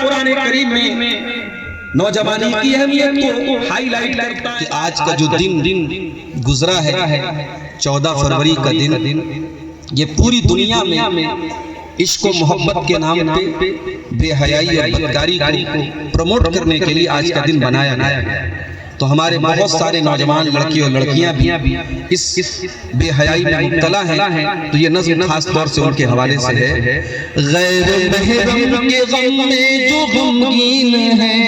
قرآن کریم میں نوجوانی کی اہمیت کو ہائی لائٹ کرتا ہے کہ آج کا جو دن گزرا ہے 14 فروری کا دن، یہ پوری دنیا میں عشق و محبت کے نام پہ بے حیائی اور بدکاری کو پروموٹ کرنے کے لیے آج کا دن بنایا گیا۔ تو ہمارے بہت سارے نوجوان لڑکی اور لڑکیاں بھی اس بے حیائی میں مبتلا ہیں، تو یہ نظم خاص طور سے ان کے حوالے سے ہے۔ غیر محرم کے غم میں جو غمگین ہے،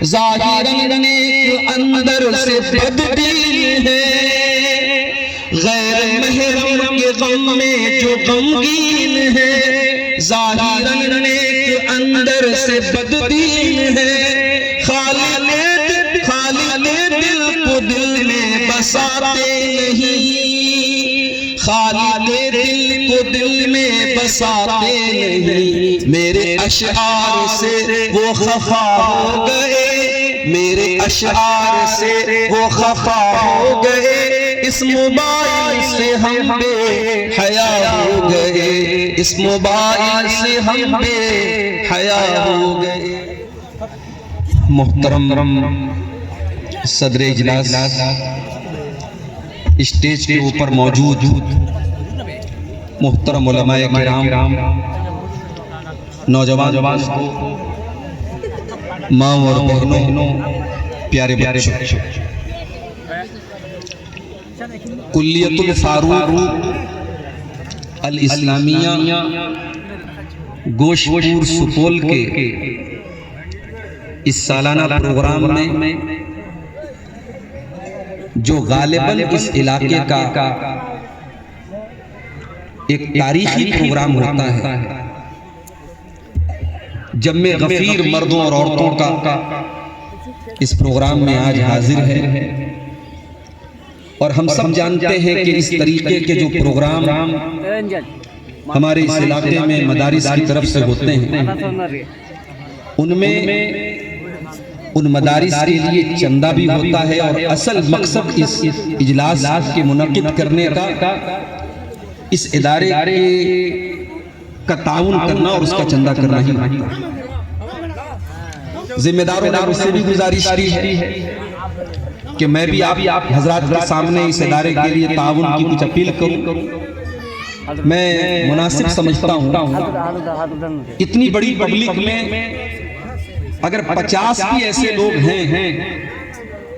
ظاہراً نیک اندر سے بددین ہے۔ غیر محرم کے غم میں جو غمگین ہے، ظاہراً نیک اندر سے بددین ہے۔ دل کو دل میں بساتے نہیں، خالق دل کو دل میں بساتے نہیں۔ میرے اشعار سے وہ خفا ہو گئے، میرے اشعار سے وہ خفا ہو گئے۔ اس موبائل سے ہم بے حیا ہو گئے، اس موبائل سے ہم بے حیا ہو گئے۔ محترم صدر اجلاس، اسٹیج کے اوپر موجود محترم علماء کرام، نوجوان دوستو، ماں اور بہنوں، پیارے بچوں، کلیت الفاروق الاسلامیہ گوشت پور سپول کے اس سالانہ پروگرام میں جو غالباً اس علاقے کا ایک تاریخی پروگرام ہوتا ہے، جمع غفیر مردوں اور عورتوں کا اس پروگرام میں آج حاضر ہے، اور ہم سب جانتے ہیں کہ اس طریقے کے جو پروگرام ہمارے اس علاقے میں مدارس کی طرف سے ہوتے ہیں، ان میں ان مدارس کے لیے چندہ بھی ہوتا ہے، اور اصل مقصد اس اجلاس کے منعقد کرنے کا اس ادارے کا تعاون کرنا اور اس کا چندہ کرنا ہی ہوتا ہے۔ ذمہ داروں نے مجھ سے بھی گزارش کی ہے کہ میں بھی آپ حضرات کے سامنے اس ادارے کے لیے تعاون کی کچھ اپیل کروں۔ میں مناسب سمجھتا ہوں اتنی بڑی پبلک میں اگر 50 بھی ایسے لوگ ہیں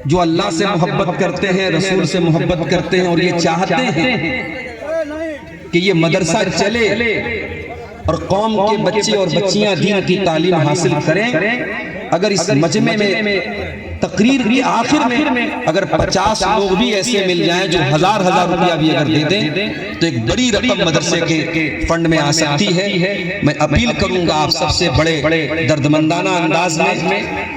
جو اللہ سے محبت کرتے ہیں، رسول سے محبت کرتے ہیں، اور یہ چاہتے ہیں کہ یہ مدرسہ چلے اور قوم کے بچے اور بچیاں دین کی تعلیم حاصل کریں، اگر اس مجمع میں تقریر کی آخر میں اگر 50 لوگ بھی ایسے مل جائیں جو ہزار روپیہ بھی اگر دے دیں، تو ایک بڑی رقم مدرسے کے فنڈ میں آ سکتی ہے۔ میں اپیل کروں گا آپ سب سے، بڑے دردمندانہ انداز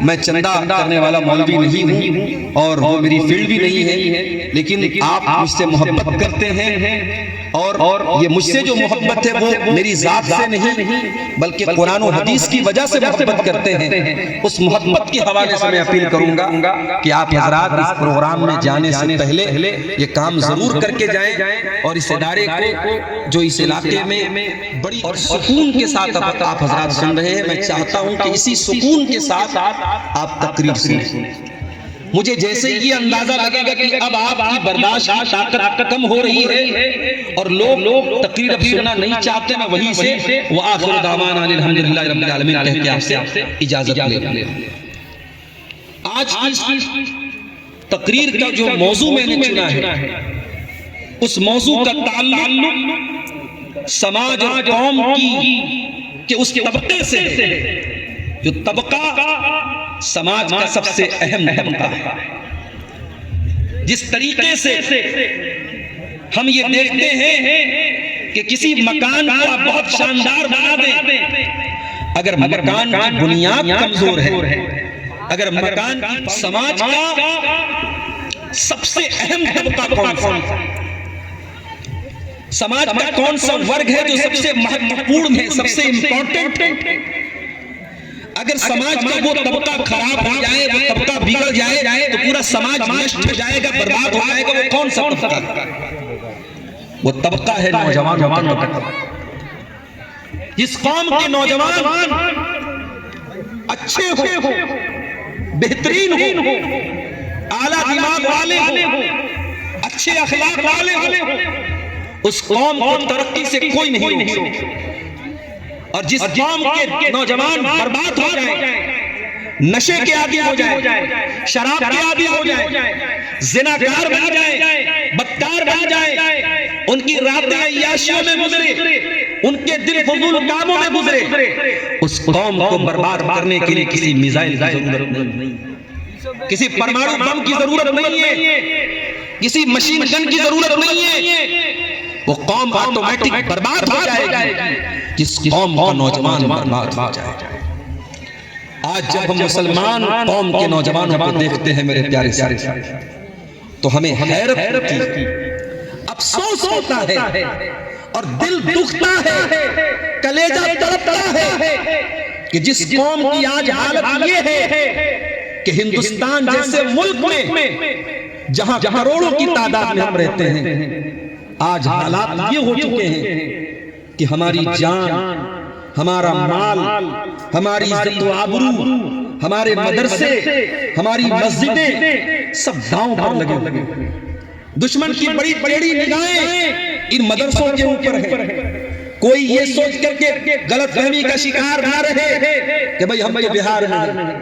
میں چندہ کرنے والا مولوی نہیں ہوں اور وہ میری فیلڈ بھی نہیں ہے، لیکن آپ مجھ سے محبت کرتے ہیں، اور یہ مجھ سے جو محبت ہے وہ میری ذات سے نہیں بلکہ قرآن و حدیث کی وجہ سے محبت کرتے ہیں۔ اس محبت کے حوالے سے میں اپیل کروں گا کہ آپ حضرات اس پروگرام میں جانے سے پہلے یہ کام ضرور کر کے جائیں، اور اس ادارے کو جو اس علاقے میں بڑی اور سکون کے ساتھ آپ حضرات سن رہے ہیں، میں چاہتا ہوں کہ اسی سکون کے ساتھ آپ تقریر سنیں۔ مجھے جیسے یہ اندازہ لگے گا کہ اب آپ کی برداشت کی طاقت کم ہو رہی ہے اور لوگ تقریر اب سننا نہیں چاہتے، میں وہیں سے وآخر دعوانا الحمدللہ رب العالمین کہہ کے آپ سے اجازت لے لوں۔ آج کی تقریر کا جو موضوع میں نے چنا ہے، اس موضوع کا تعلق سماج اور قوم کی اس طبقے سے ہے جو طبقہ سماج کا سب سے اہم طبقہ ہے۔ جس طریقے سے ہم یہ دیکھتے ہیں کہ کسی مکان کو آپ بہت شاندار بنا دیں، اگر مکان کی بنیاد کمزور ہے، اگر مکان کی سماج کا سب سے اہم طبقہ کون سا ہے، سماج کا کون سا ورگ ہے جو سب سے مہتوپورن ہے، سب سے امپورٹنٹ ہے، اگر سماج کا وہ طبقہ خراب ہو جائے، وہ طبقہ بگڑ جائے تو پورا سماج نشٹ ہو جائے گا، برباد ہو جائے گا۔ وہ کون سا طبقہ؟ وہ طبقہ ہے نوجوان طبقہ۔ جس قوم کے نوجوان اچھے ہو، بہترین ہو، اعلیٰ دماغ والے ہو، اچھے اخلاق والے ہو، اس قوم کو ترقی سے کوئی نہیں روک سکتا۔ اور جس قوم کے نوجوان برباد ہو جائیں، نشے کے عادی ہو جائیں، شراب کے عادی ہو جائیں، زناکار بن جائیں، بدکار بن جائیں، ان کی راتیں عیاشیوں میں گزرے، ان کے دل فضول کاموں میں گزرے، اس قوم کو برباد کرنے کے لیے کسی میزائل کی ضرورت نہیں، کسی پرمانو بم کی ضرورت نہیں ہے، کسی مشین گن کی ضرورت نہیں ہے۔ وہ قوم آٹومیٹک برباد ہو جائے گی جس قوم کا نوجوان برباد ہو جائے گا۔ آج جب ہم مسلمان قوم کے نوجوانوں کو دیکھتے ہیں میرے پیارے ساتھی، تو ہمیں حیرت ہوتی ہے، افسوس ہوتا ہے اور دل دکھتا ہے، کلیجہ تڑپتا ہے کہ جس قوم کی آج حالت یہ ہے کہ ہندوستان جیسے ملک میں جہاں کروڑوں کی تعداد میں ہم رہتے ہیں، آج حالات یہ ہو چکے ہیں کہ ہماری جان، ہمارا مال، ہماری عزت و آبرو، ہمارے مدرسے، ہماری مسجدیں سب داؤں پر لگے ہوئے ہیں۔ دشمن کی بڑی بڑی نگاہیں ان مدرسوں کے اوپر ہے۔ کوئی یہ سوچ کر کے غلط فہمی کا شکار نہ رہے کہ بھئی ہم تو بہار میں ہیں،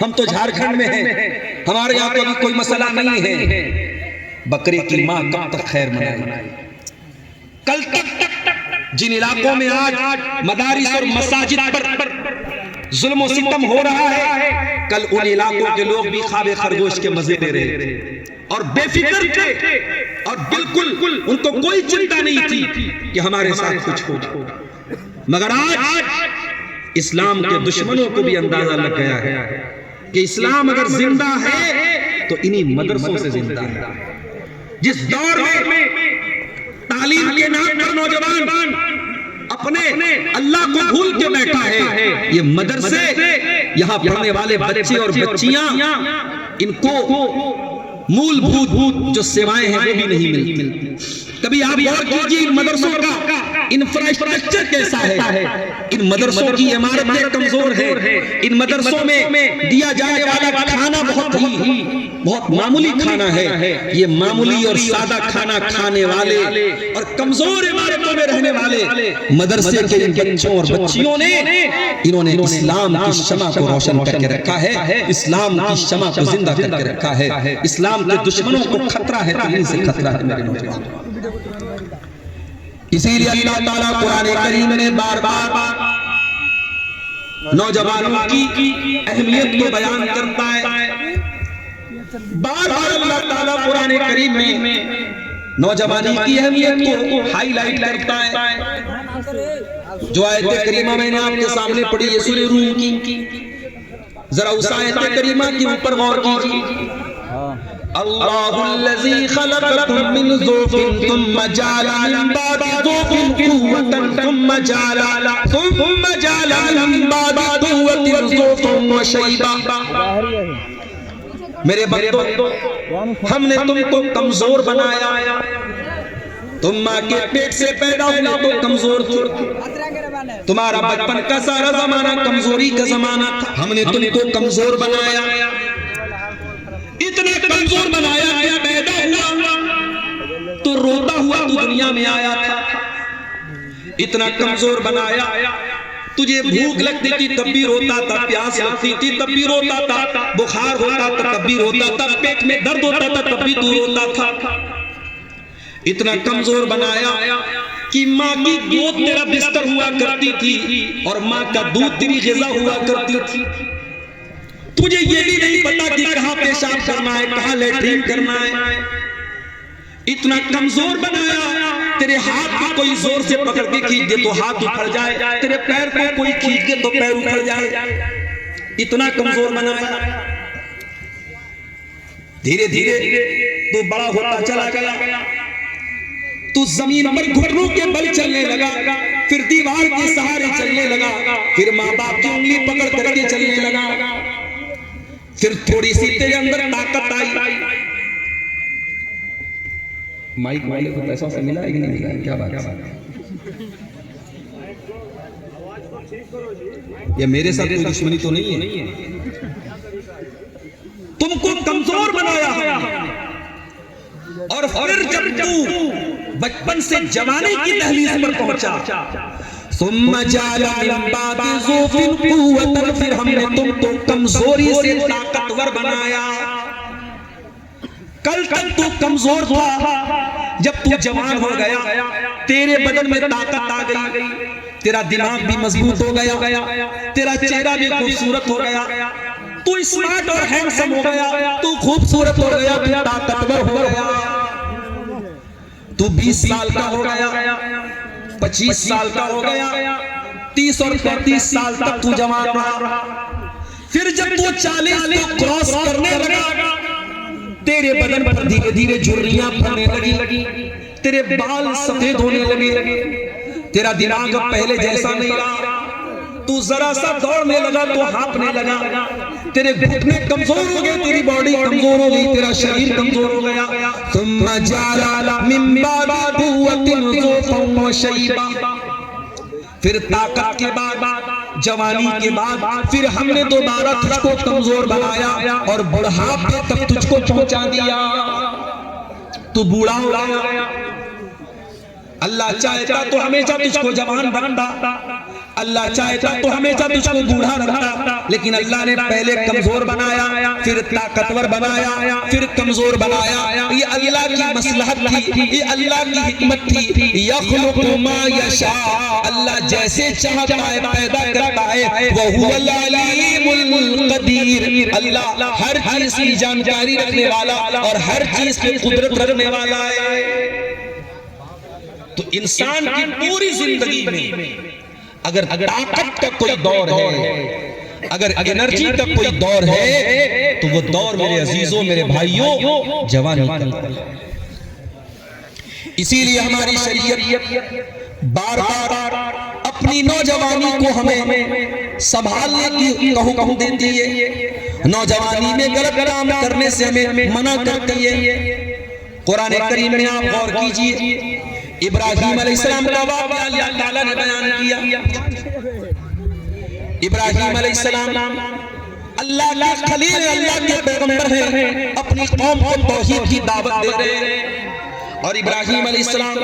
ہم تو جھارکھنڈ میں ہیں، ہمارے یہاں تو کوئی مسئلہ نہیں ہے۔ بکرے کی ماں کب تک خیر منائے؟ کل تک جن علاقوں میں آج مدارس اور مساجد پر ظلم و ستم ہو رہا ہے، کل ان علاقوں کے لوگ بھی خواب خرگوش کے مزے لے رہے اور بے فکر تھے، اور بالکل ان کو کوئی چنتا نہیں تھی کہ ہمارے ساتھ کچھ ہو۔ مگر آج اسلام کے دشمنوں کو بھی اندازہ لگ گیا ہے کہ اسلام اگر زندہ ہے تو انہی مدرسوں سے زندہ ہے۔ جس دور میں تعلیم کے نام پر نوجوان اپنے اللہ کو بھول کے بیٹھا ہے، یہ مدرسے، یہاں پڑھنے والے بچے اور بچیاں، ان کو مول بھوت جو سیوائیں ہیں وہ بھی نہیں ملتی۔ کبھی آپ غور کیجئے ان مدرسوں کا انفراسٹرکچر کیسا ہے، ان مدرسوں کی عمارتیں کمزور ہیں، ان مدرسوں میں دیا جانے والا کھانا بہت معمولی کھانا ہے۔ یہ معمولی اور سادہ کھانا کھانے والے اور کمزور عمارتوں میں رہنے والے مدرسے کے ان بچوں اور بچیوں نے انہوں نے اسلام کی شمع کو روشن کر کے رکھا ہے، اسلام کی شمع کو زندہ کر کے رکھا ہے۔ اسلام کے دشمنوں کو خطرہ ہے تو ان سے خطرہ ہے میرے نوجوان۔ اسی لیے اللہ تعالیٰ قرآن کریم نے بار بار نوجوانوں کی اہمیت کو بیان کرتا ہے، بار بار اللہ تعالیٰ قرآن کریم میں نوجوانی کی اہمیت کو ہائی لائٹ کرتا ہے۔ جو آیت کریمہ میں نے آپ کے سامنے پڑھی ہے سورہ روم کی، ذرا اس آیت کریمہ کے اوپر غور کیجئے۔ اللہ الذی خلقکم من ضعف ثم جعل من بعد ضعف قوة ثم جعل من بعد قوة ضعفا وشیبا۔ میرے بندو، ہم نے تم کو کمزور بنایا، تم ماں کے پیٹ سے پیدا ہوئے تو کمزور تھے، تمہارا بچپن کا سارا زمانہ کمزوری کا زمانہ تھا، ہم نے تم کو کمزور بنایا، اتنا کمزور بنایا کہ پیدا ہوا تو روتا ہوا تو دنیا میں آیا تھا، اتنا کمزور بنایا تجھے بھوک لگتی تھی تب بھی روتا تھا، پیاس لگتی تھی تب بھی روتا تھا، بخار ہوتا تھا تب بھی روتا تھا، پیٹ میں درد ہوتا تھا تب بھی تو روتا تھا۔ اتنا کمزور بنایا کہ ماں کی گود تیرا بستر ہوا کرتی تھی اور ماں کا دودھ تیری غذا ہوا کرتی تھی، تجھے یہ بھی نہیں پتا کہ کہاں پیشاب کرنا ہے، کہاں لیٹرین کرنا ہے۔ اتنا کمزور بنایا، تیرے ہاتھ کو کوئی زور سے پکڑ کے کھینچ دے تو ہاتھ اکھڑ جائے، تیرے پیر کو کوئی کھینچ دے تو پیر اکھڑ جائے، اتنا کمزور بنایا۔ دھیرے دھیرے تو بڑا ہوتا چلا گیا، تو زمین پر گھٹنوں کے بل چلنے لگا، پھر دیوار کے سہارے چلنے لگا، پھر ماں باپ کی انگلی پکڑ کر کے چلنے لگا، پھر تھوڑی سی تیرے اندر طاقت آئی۔ مائک والے کو پیسوں سے ملا ہے کہ نہیں ملا ہے؟ کیا بات ہے؟ یا میرے ساتھ کوئی دشمنی تو نہیں ہے؟ تم کو کمزور بنایا اور پھر جب تو بچپن سے جوانی کی دہلیز پر پہنچا ثم جعل من بعد ضعف قوة، پھر ہم نے تم کو کمزوری سے طاقتور بنایا۔ کل تک تو کمزور تھا، جب تو جوان ہو گیا تیرے بدن میں طاقت آ گئی، تیرا دماغ بھی مضبوط ہو گیا، تیرا چہرہ بھی خوبصورت ہو گیا، تو اسمارٹ اور ہینڈسم ہو گیا، تو خوبصورت ہو گیا، تو طاقتور ہو گیا۔ تو 20 سال کا ہو گیا، 25 سال کا ہو گیا، 30 اور 35 سال تک تو جوان رہا۔ پھر جب تو 40 کو کراس کرنے لگا، تیرے بدن پر دھیرے دھیرے جھریاں پڑنے لگی، تیرے بال سفید ہونے لگے، تیرا دماغ پہلے جیسا نہیں رہا، تو ذرا سا دوڑنے لگا تو ہانپنے لگا، تیرے گھٹنے کمزور ہو گئے، تیری باڈی کمزور ہو گئی، تیرا شریر کمزور ہو گیا۔ ثم جعل من بعد قوة ضعفا وشيبا، پھر طاقت کے بعد، جوانی کے بعد، پھر ہم نے دوبارہ تجھ کو کمزور بنایا اور بڑھاپے تک تجھ کو پہنچا دیا، تو بوڑھا ہو گیا۔ اللہ چاہتا تو ہمیشہ تجھ کو جوان رکھتا، اللہ چاہتا تو ہمیشہ تجھ کو بوڑھا رکھتا، لیکن اللہ نے پہلے کمزور بنایا، پھر طاقتور بنایا، پھر کمزور بنایا۔ یہ اللہ کی مصلحت تھی، یہ اللہ کی حکمت تھی۔ یخلق ما یشاء، اللہ جیسے چاہتا ہے پیدا کرتا ہے۔ وَهُوَ الْعَلِيمُ الْقَدِيرُ، اللہ ہر چیز کی جانکاری رکھنے والا اور ہر چیز کی قدرت رکھنے والا ہے۔ تو انسان کی پوری زندگی میں اگر طاقت کا کوئی دور ہے، اگر انرجی کا کوئی دور ہے، تو وہ دور میرے عزیزوں، میرے بھائیوں، جوانی کا ہے۔ اسی لیے ہماری شریعت بار بار اپنی نوجوانی کو ہمیں سنبھالنے کی حکم دیتی ہے، نوجوانی میں غلط کام کرنے سے ہمیں منع کرتی ہے۔ قرآن کریم میں آپ غور کیجئے، ابراہیم علیہ السلام کا واقعہ اللہ تعالیٰ نے بیان کیا۔ ابراہیم علیہ السلام اللہ کے خلیل، اللہ کے پیغمبر ہیں، اپنی قوم کو توحید کی دعوت دے رہے ہیں، اور ابراہیم علیہ السلام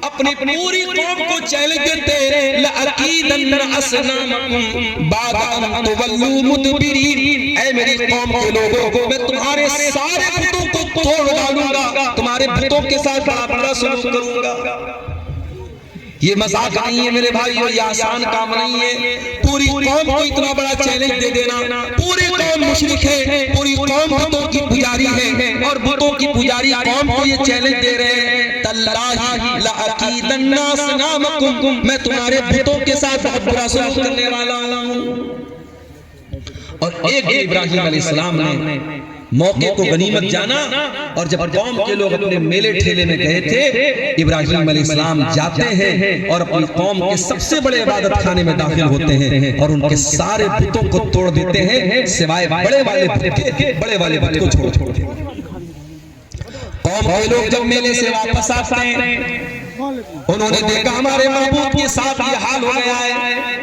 اپنی پوری قوم کو چیلنج دیتے ہیں، لَأَكِيدَنَّ أَصْنَامَكُمْ بَعْدَ أَن تُوَلُّوا مُدْبِرِينَ، اے میری قوم کے لوگوں، میں تمہارے سارے بتوں کو توڑ ڈالوں گا، تمہارے بتوں کے ساتھ بڑا سلوک کروں گا۔ یہ مذاق نہیں ہے میرے بھائیو، یہ آسان کام نہیں ہے۔ پوری قوم کو اتنا بڑا چیلنج دے دینا، پوری قوم مشرک ہے، پوری قوم بتوں کی پجاری ہے، اور بتوں کی پجاری قوم کو یہ چیلنج دے رہے ہیں، تَاللَّهِ لَأَكِيدَنَّ أَصْنَامَكُمْ، میں تمہارے بتوں کے ساتھ بہت برا سلوک کرنے والا ہوں۔ اور ایک ابراہیم علیہ السلام نے موقع کو غنیمت جانا، اور جب قوم کے لوگ اپنے میلے ٹھیلے میں گئے تھے، ابراہیم علیہ السلام جاتے ہیں اور اپنی قوم کے سب سے بڑے عبادت خانے میں داخل ہوتے ہیں اور ان کے سارے بتوں کو توڑ دیتے ہیں، سوائے بڑے والے بت کو چھوڑ دیتے ہیں۔ قوم کے لوگ جب میلے سے واپس آتے ہیں، انہوں نے دیکھا ہمارے معبود کے ساتھ یہ حال ہو گیا ہے۔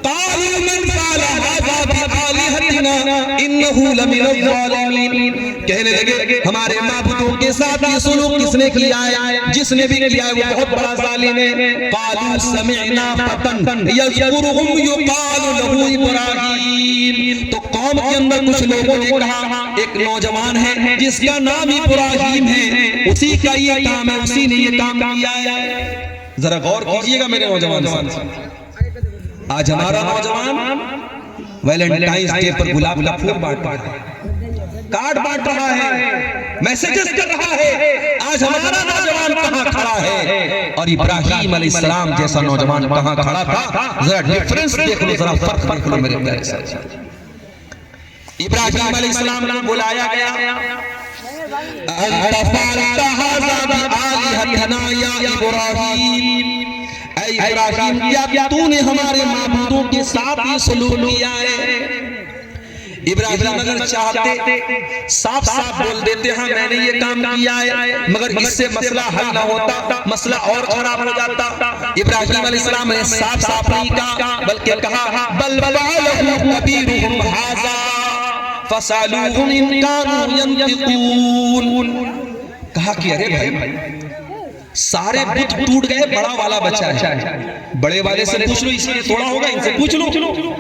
قالوا من فعل هذا بآلهتنا انه لمن الظالمین، کہنے لگے ہمارے معبودوں کے ساتھ یہ سلوک کس نے کیا ہے، جس نے بھی کیا ہے وہ بہت بڑا ظالم ہے۔ قالوا سمعنا فتى يذكرهم يقال له ابراہیم، تو قوم کے اندر کچھ لوگوں نے کہا ایک نوجوان ہے جس کا نام ابراہیم ہے، اسی کا یہ کام ہے، اسی نے یہ کام کیا ہے۔ ذرا غور کیجئے گا میرے نوجوان ساتھ، آج ہمارا نوجوان ویلنٹائنز ڈے پر گلاب کا پھول بانٹ رہا ہے، کارڈ بانٹ رہا ہے، میسیجز کر رہا ہے۔ آج ہمارا نوجوان کہاں کھڑا ہے، اور ابراہیم علیہ السلام جیسا نوجوان کہاں کھڑا تھا؟ ذرا ڈیفرنس دیکھ لو، ذرا فرق دیکھ لو میرے پیارے ساتھ۔ ابراہیم علیہ السلام کو بلایا گیا، انت فعلت هذا بآلهتنا یا ابراہیم، اے ابراہیم کیا تو نے ہمارے معبودوں کے ساتھ یہ سلوک کیا ہے؟ ابراہیم اگر چاہتے صاف صاف بول دیتے ہاں میں نے یہ کام کیا ہے، مگر اس سے مسئلہ حل نہ ہوتا، مسئلہ اور خراب ہو جاتا۔ ابراہیم علیہ السلام نے صاف صاف نہیں کہا، بلکہ کہا بل فعلہ کبیرہم ھذا فاسألوہم ان کانوا ینطقون۔ کہا کہ ارے بھائی سارے بت ٹوٹ گئے، بڑا والا بچہ ہے، بڑے والے سے پوچھ لو، اس نے توڑا ہوگا، ان سے پوچھ لو۔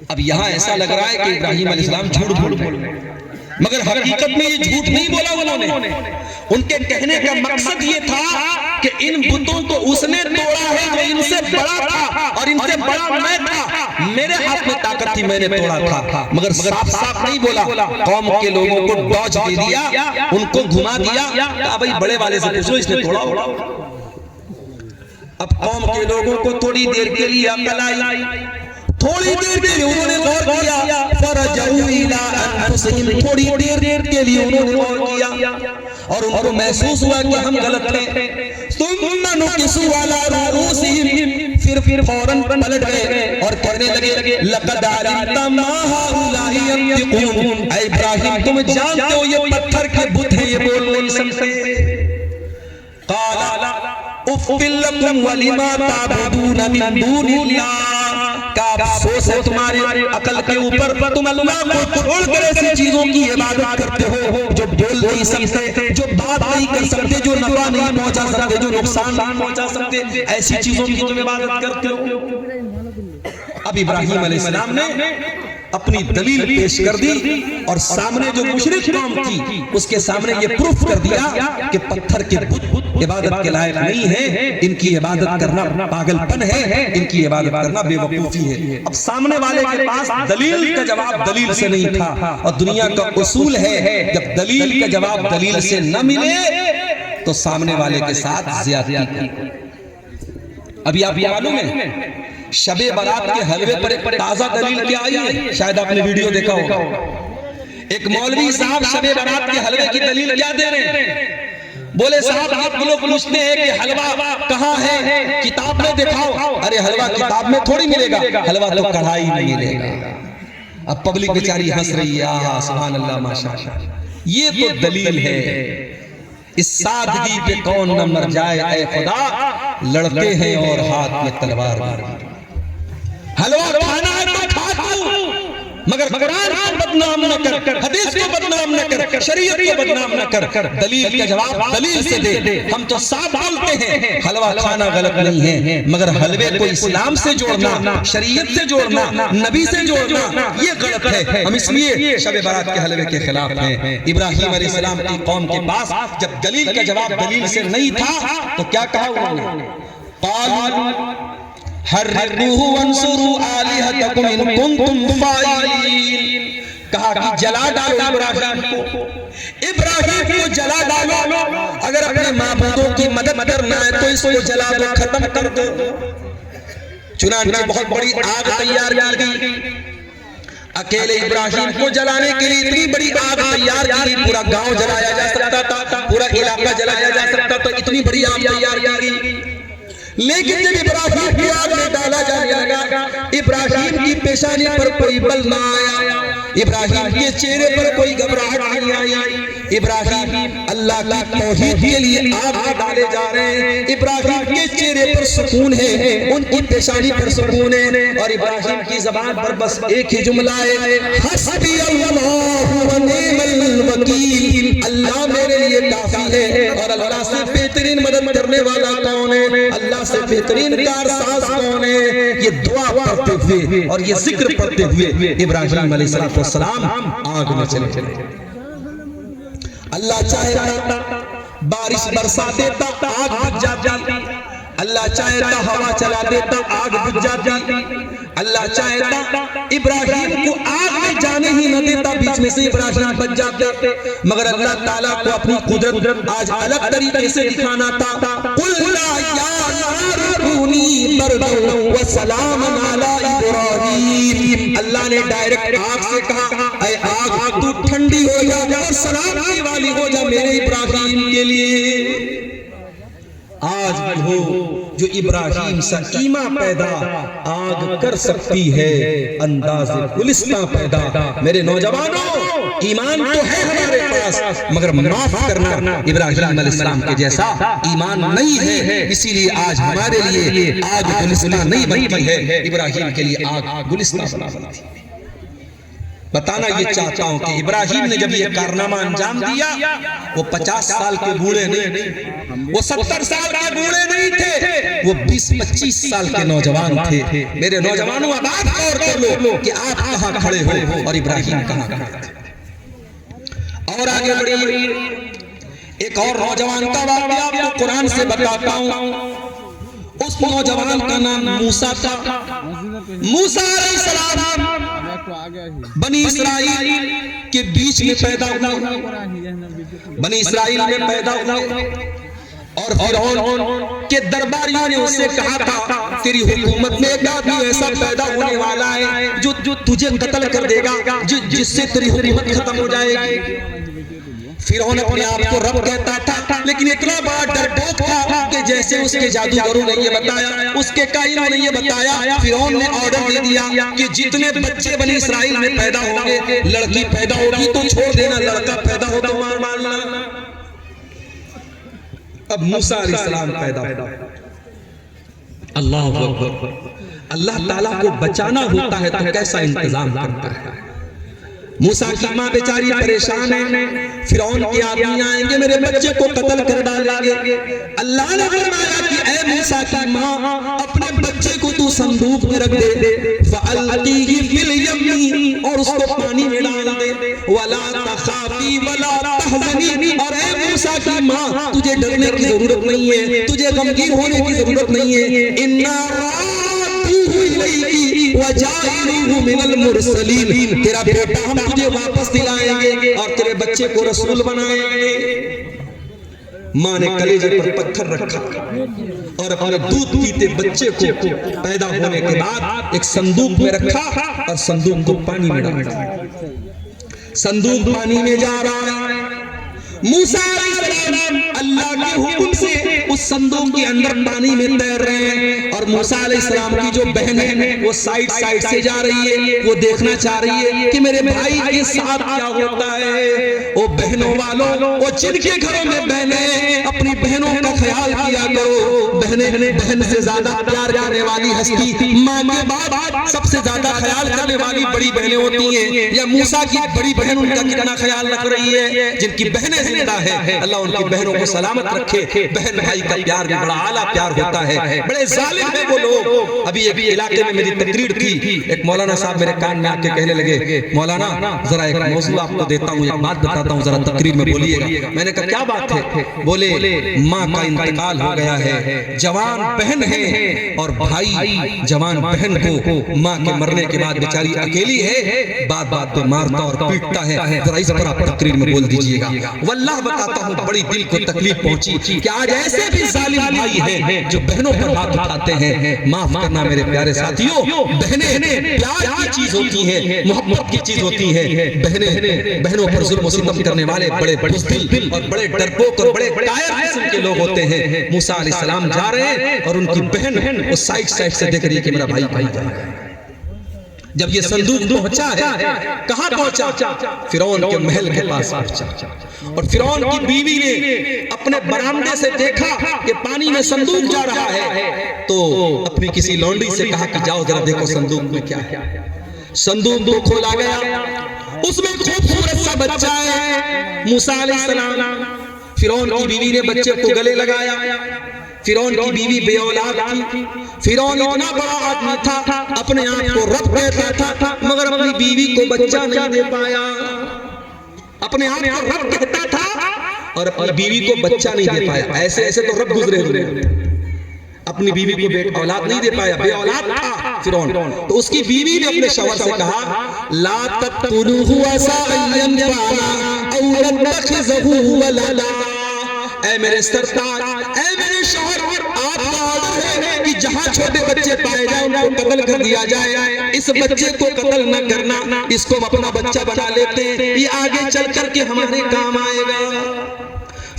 اب یہاں ایسا لگ رہا ہے کہ ابراہیم علیہ السلام جھوٹ بول رہے ہیں، مگر حقیقت میں یہ جھوٹ نہیں بولا انہوں نے۔ ان کے کہنے کا مقصد یہ تھا کہ ان بتوں کو اس نے توڑا ہے جو ان سے بڑا تھا، اور ان سے بڑا میں تھا، میرے ہاتھ میں طاقت تھی، میں نے توڑا تھا، مگر صاف صاف نہیں بولا۔ قوم کے لوگوں کو ڈاج دے دیا، ان کو گھما دیا، کہا بھائی بڑے والے سے پوچھو اس نے توڑا ہوگا۔ اب قوم کے لوگوں کو تھوڑی دیر کے لیے عقل آئی، تھوڑی دیر کے لیے انہوں نے غور کیا، فرجعوا الی انفسہم، تھوڑی دیر کے لیے انہوں نے غور کیا اور ان کو محسوس ہوا کہ ہم غلط ہیں۔ ثم نکسوا علی رؤوسہم، پھر فوراً پلٹ گئے اور کہنے لگے لقد علمت ما ہؤلاء ینطقون، اے ابراہیم تم جانتے ہو یہ پتھر کے بت ہیں، یہ بول نہیں سکتے۔ قال اف لکم ولما تعبدون من دون اللہ، کا افسوس ہے تمہارے عقل کے اوپر، تم اللہ کو چھوڑ کر ایسی چیزوں کی عبادت کرتے ہو جو بول نہیں سکتے، جو بات نہیں کر سکتے، جو نفع نہیں پہنچا سکتے، جو نقصان نہیں پہنچا سکتے، ایسی چیزوں کی تم عبادت کرتے ہو۔ اب ابراہیم علیہ السلام نے اپنی دلیل پیش کر دی اور سامنے جو مشرک قوم تھی اس کے سامنے یہ پروف کر دیا کہ پتھر کے بت عبادت کے لائق نہیں ہے، ان کی عبادت کرنا پاگل پن ہے، ان کی عبادت کرنا بے وقوفی ہے۔ اب سامنے والے کے پاس دلیل کا جواب دلیل سے نہیں تھا، اور دنیا کا اصول ہے جب دلیل کا جواب دلیل سے نہ ملے تو سامنے والے کے ساتھ زیادتی کرو۔ ابھی آپ معلوم ہے شب برات کے حلوے پر ایک تازہ دلیل کیا آئی ہے، شاید آپ نے ویڈیو دیکھا ہوگا۔ ایک مولوی صاحب شب برات کے حلوے کی دلیل کیا دے رہے ہیں؟ بولے صاحب آپ لوگ پوچھتے ہیں کہ حلوہ کہاں ہے، کتاب میں دکھاؤ۔ ارے حلوہ کتاب میں تھوڑی ملے گا، حلوہ تو کڑھائی میں ملے گا۔ اب پبلک بیچاری ہنس رہی ہے، آہا سبحان اللہ ماشاءاللہ، یہ تو دلیل ہے۔ اس سادگی پہ کون نہ مر جائے اے خدا، لڑتے ہیں اور ہاتھ میں تلوار مار۔ حلوہ کھانا ہے تو کھا تو، مگر قرآن کو بدنام نہ کر، حدیث کو بدنام نہ کر، شریعت کو بدنام نہ کر۔ دلیل کا جواب دلیل سے دے۔ ہم تو صاف بولتے ہیں حلوہ کھانا غلط نہیں ہے، مگر حلوے کو اسلام سے جوڑنا، شریعت سے جوڑنا، نبی سے جوڑنا یہ غلط ہے۔ ہم اس لیے شب برات کے حلوے کے خلاف ہیں۔ ابراہیم علیہ السلام کی قوم کے پاس جب دلیل کا جواب دلیل سے نہیں تھا تو کیا کہا انہوں نے؟ قالوا حرقوه وانصروا آلہتکم ان کنتم فاعلین، کہا کہ جلا ڈالو ابراہیم کو، ابراہیم کو جلا ڈالو، اگر اپنے معبودوں کی مدد کرنا ہے تو اس کو جلا دو، ختم کر دو۔ چنانچہ بہت بڑی آگ تیار کی گئی، اکیلے ابراہیم کو جلانے کے لیے اتنی بڑی آگ تیار کی گئی، پورا گاؤں جلایا جا سکتا تھا، پورا علاقہ جلایا جا سکتا تھا، اتنی بڑی آگ تیار کی گئی۔ لیکن جب ابراہیم کی آگ میں ڈالا جانے لگا، ابراہیم کی پیشانی پر کوئی بل نہ آیا، ابراہیم کے چہرے پر کوئی گھبراہٹ نہیں آئی۔ ابراہیم اللہ کی توحید کے لیے آگ میں ڈالے جا رہے ہیں، ابراہیم کے چہرے پر سکون ہے، ان کی پیشانی پر سکون ہے، اور ابراہیم کی زبان پر بس ایک ہی جملہ ہے، حسبی اللہ و نعم الوکیل، اللہ میرے لیے کافی ہے۔ اور اللہ سے بہترین مدد کرنے والا کون ہے، اللہ سے بہترین کارساز کون ہے؟ یہ دعا پڑھتے ہوئے اور یہ ذکر پڑھتے ہوئے ابراہیم علیہ السلام آگ میں چلے۔ اللہ چاہتا بارش برسا دیتا، آگ بجھ جاتی، اللہ چاہتا ہوا چلا دیتا، آگ بجھ جاتی، اللہ چاہتا ابراہیم کو آگ میں جانے ہی نہ دیتا، بیچ میں سے ابراہیم بچ جاتے، مگر اللہ تعالیٰ کو اپنی قدرت آج الگ طریقے سے دکھانا تھا۔ قُلْ لَا يَا نَارُ كُونِي بَرْدًا وَسَلَامًا عَلَىٰ إِبْرَاهِيمَ، اللہ نے ڈائریکٹ آگ سے کہا اے آگ تو ٹھنڈی ہو جا اور سلامتی والی ہو جا میرے ابراہیم کے لیے۔ آج بھی ہو جو ابراہیم سا ایماں پیدا، آگ کر سکتی ہے انداز گلستاں پیدا۔ میرے نوجوانوں، ایمان تو ہے ہمارے پاس، مگر معاف کرنا ابراہیم علیہ السلام کے جیسا ایمان نہیں ہے، اسی لیے آج ہمارے لیے آگ گلستاں نہیں بنتی ہے، ابراہیم کے لیے آگ گلستاں بنتی ہے۔ بتانا یہ چاہتا ہوں کہ ابراہیم نے جب یہ کارنامہ انجام دیا، وہ 50 سال کے بوڑھے نہیں تھے، وہ 70 سال کے بوڑھے نہیں تھے، وہ 20-25 سال کے نوجوان تھے۔ میرے نوجوانوں، اب آپ غور کر لو کہ آپ کہاں کھڑے ہو اور ابراہیم کہاں کھڑے تھے۔ اور آگے بڑھیے، ایک اور نوجوان کا واقعہ آپ کو قرآن سے بتاتا ہوں۔ اس نوجوان کا نام موسیٰ تھا۔ موسیٰ علیہ السلام بنی اسرائیل کے بیچ میں پیدا ہوئے، بنی اسرائیل میں پیدا ہوئے، اور فرعون کے درباریوں نے اس سے کہا تھا تیری حکومت میں ایک آدمی ایسا پیدا ہونے والا ہے جو تجھے قتل کر دے گا، جس سے تیری حکومت ختم ہو جائے گی۔ فرعون اپنے آپ کو رب کہتا تھا، لیکن اتنا بڑا ڈرپوک تھا کہ جیسے اس کے جادوگروں نے یہ بتایا، اس کے کاہنوں نے یہ بتایا، فرعون نے آرڈر دے دیا کہ جتنے بچے بنی اسرائیل میں پیدا ہوں گے، لڑکی پیدا ہوگی تو چھوڑ دینا، لڑکا پیدا ہو تو مار ڈالنا۔ اب موسیٰ علیہ السلام پیدا ہوا۔ اللہ اکبر! اللہ تعالیٰ کو بچانا ہوتا ہے تو کیسا انتظام کرتا ہے۔ موسیٰ کی ماں بیچاری پریشان ہے، فرعون کے آدمی آئیں گے، میرے بچے کو قتل کر ڈالیں گے۔ اللہ نے فرمایا کہ اے موسیٰ کی ماں، اپنے بچے کو تو صندوق میں رکھ دے، فَأَلْقِيهِ فِي الْيَمِّ، اور اس کو پانی میں ڈال دے، وَلَا تَخَافِي وَلَا تَحْزَنِي، اور اے موسیٰ کی ماں تجھے ڈرنے کی ضرورت نہیں ہے، تجھے غمگین ہونے کی ضرورت نہیں ہے، اِنَّا رَادُّوهُ إِلَيْكِ وَجَاعِلُوهُ مِنَ الْمُرْسَلِينَ، تیرا بیٹا ہم تجھے واپس دلائیں گے اور تیرے بچے کو رسول بنائیں گے۔ ماں نے کلیجے پر پتھر رکھا اور اپنے دودھ پیتے بچے کو پیدا ہونے کے بعد ایک صندوق میں رکھا اور صندوق کو پانی میں ڈالا۔ صندوق پانی میں جا رہا ہے، موسیٰ علیہ السلام اللہ کے حکم سے اس صندوق کے اندر پانی میں تیر رہے ہیں، اور موسیٰ علیہ السلام کی جو بہن ہے وہ سائیڈ سے جا رہی ہے، وہ دیکھنا چاہ رہی ہے کہ میرے بھائی کے ساتھ کیا ہوتا ہے۔ او بہنوں والوں، وہ جن کے گھروں میں بہنیں، اپنی بہنوں کا خیال کیا کرو۔ بہن سے زیادہ پیار کرنے والی ہستی ماں کے بعد سب سے زیادہ خیال کرنے والی بڑی بہنیں ہوتی ہیں۔ یا موسیٰ کی بڑی بہن ان کا کتنا خیال رکھ رہی ہے، جن کی بہنیں زندہ ہے، اللہ ان کی بہنوں کو سلامت رکھے۔ بہن بھائی کا پیار بھی بڑا اعلیٰ پیار ہوتا ہے، بڑے ظالم ہیں وہ لوگ۔ ابھی علاقے میں میری تقریر تھی، ایک مولانا صاحب میرے کان میں آ کے کہنے لگے، مولانا ذرا ایک موضوع آپ کو دیتا ہوں، ایک بات بتاتا ہوں، ذرا تقریر میں بولیے گا۔ میں نے کہا کیا بات ہے؟ بولے ماں کا انتقال ہو گیا ہے، جوان بہن ہے اور بھائی جوان بہن کو ماں کے مرنے کے بعد بیچاری اکیلی ہے، بات بات پہ مارتا اور پیٹتا ہے، ذرا اس پر آپ تقریر میں بول دیجئے گا۔ واللہ بتاتا ہوں بڑی دل کو تکلیف پہنچی کہ آج ایسے بھی ظالم بھائی ہیں جو بہنوں پر ہاتھ اٹھاتے ہیں۔ معاف کرنا میرے پیارے ساتھیوں، بہنیں پیار کی چیز ہوتی ہیں، محبت کی چیز ہوتی ہیں۔ بہنوں پر ظلم و ستم کرنے والے بڑے بزدل اور بڑے ڈرپوک اور بڑے ٹائر قسم کے لوگ ہوتے ہیں۔ موسیٰ علیہ السلام جا رہے ہیں اور ان کی بہن وہ سائیڈ سے دیکھ رہی ہے کہ میرا بھائی کہاں جا رہا ہے۔ جب یہ صندوق پہنچا ہے، کہاں پہنچا؟ فرعون کے محل کے پاس پہنچا، اور فرعون کی بیوی نے اپنے برآمدے سے دیکھا کہ پانی میں صندوق جا رہا ہے، تو اپنی کسی لونڈی سے کہا کہ جاؤ ذرا دیکھو صندوق میں کیا ہے۔ صندوق کو کھولا گیا، اس میں خوبصورت سا بچہ ہے، موسیٰ علیہ السلام۔ فرعون کی بیوی نے بچے کو گلے لگایا۔ فرعون کی بیوی بے اولاد تھی۔ فرعون اتنا بڑا آدمی تھا، اپنے آپ کو رب کہتا تھا، مگر اپنی بیوی کو بچہ نہیں دے پایا۔ اپنے آپ کو رب کہتا تھا اور اپنی بیوی کو بچہ نہیں دے پایا۔ ایسے تو رب گزرے ہوئے، اپنی بیوی کو اولاد نہیں دے پایا، بے اولاد تھا فرعون۔ تو اس کی بیوی نے اپنے شوہر سے کہا، لا تقتلوه عسى ان ينفعنا او نتخذه ولدا۔ اے میرے سرکار، اے میرے شوہر، آپ کا آرڈر ہے کہ جہاں چھوٹے بچے پائے جائیں ان کو قتل کر دیا جائے۔ اس بچے کو قتل نہ کرنا، اس کو اپنا بچہ بنا لیتے ہیں، یہ آگے چل کر کے ہمارے کام آئے گا۔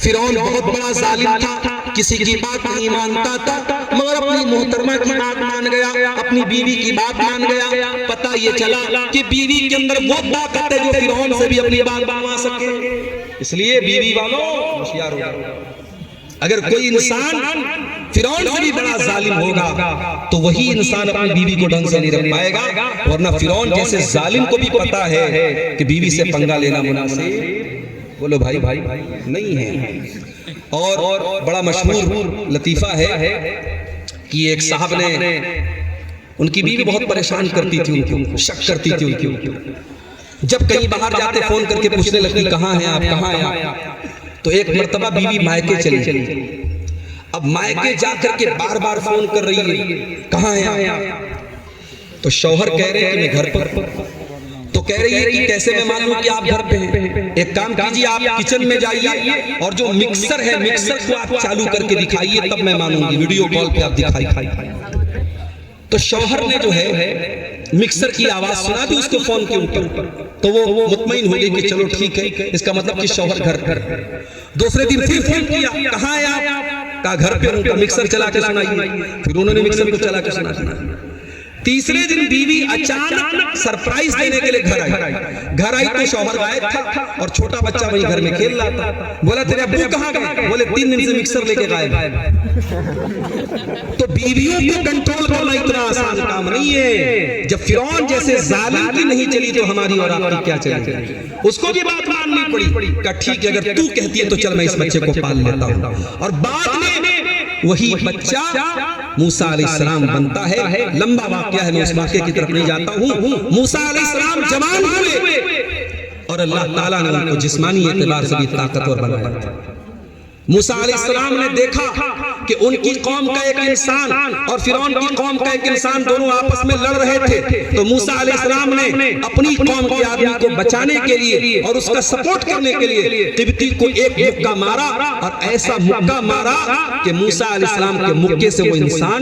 فرعون بہت بڑا ظالم تھا، کسی کی بات نہیں مانتا تھا مگر اپنی محترمہ کی بات مان گیا, اپنی بیوی کی بات مان گیا. پتہ یہ چلا کہ بیوی کے اندر وہ طاقت ہے جو فرعون سے بھی اپنی بات مان سکے. اس لیے بیوی والوں ہوشیار ہو جاؤ. اگر کوئی انسان فرعون سے بھی بڑا ظالم ہوگا تو وہی انسان اپنی بیوی کو ڈھنگ سے نہیں رکھ پائے گا, ورنہ فرعون جیسے ظالم کو بھی پتا ہے کہ بیوی سے پنگا لینا مناسب بولو بھائی نہیں ہے. اور بڑا مشہور لطیفہ ہے کہ ایک صاحب نے, ان کی بیوی بہت پریشان کرتی تھی, ان کو شک کرتی تھی ان کی. جب کہیں باہر جاتے فون کر کے پوچھنے لگتی کہاں ہیں آپ, کہاں ہیں آپ. تو ایک مرتبہ بیوی مائکے چلی. اب مائکے جا کر کے بار بار فون کر رہی ہے کہاں ہیں آپ. تو شوہر کہہ رہے ہیں کہ میں گھر پر. تو کہہ رہی ہے کہ کیسے میں معلوم کہ آپ گھر پہ ہیں. ایک کام کیجیے, آپ کچن میں جائیے اور جو مکسر ہے مکسر کو آپ چالو کر کے دکھائیے, تب میں مانوں گی. ویڈیو کال پہ آپ دکھائیے. تو شوہر نے جو ہے مکسر کی آواز سنا دی اس کو فون کے اوپر, تو وہ مطمئن ہو گئی کہ چلو ٹھیک ہے, اس کا مطلب کہ شوہر گھر. دوسرے دن پھر فون کیا, کہاں ہے آپ, کہا گھر پہ ہوں. کا مکسر چلا کے سنائیے. پھر انہوں نے مکسر کو چلا کے سنا. تیسرے دن بیوی اچانک سرپرائز دینے کے لیے گھر آئی تو شوہر غائب تھا اور چھوٹا بچہ وہیں گھر میں کھیل رہا تھا. بولا تیرے ابو کہاں گئے, بولے 3 دن سے مکسر لے کے غائب. تو بیویوں کو کنٹرول کرنا اتنا آسان کام نہیں ہے. جب فرعون جیسے ظالم کی نہیں چلی تو ہماری اور آپ کی کیا چلے. اس کو بھی بات ماننی پڑی. کہا ٹھیک ہے اگر تو کہتی ہے تو چل میں اس بچے کو پال لیتا ہوں. اور بعد میں وہی بچہ موسیٰ علیہ السلام بنتا ہے. لمبا واقعہ ہے, میں اس واقعے کی طرف نہیں جاتا ہوں. موسیٰ علیہ السلام جوان ہوئے اور اللہ تعالیٰ نے ان کو جسمانی اعتبار سے بھی طاقتور بنایا. موسیٰ علیہ السلام نے دیکھا کہ ان کی قوم کا ایک انسان اور فرعون کی قوم کا ایک انسان دونوں آپس میں لڑ رہے تھے. تو موسیٰ علیہ السلام نے اپنی قوم کے آدمی کو بچانے کے لیے اور اس کا سپورٹ کرنے کے لیے قبطی کو ایک مکہ مارا, اور ایسا مکہ مارا کہ موسیٰ علیہ السلام کے مکے سے وہ انسان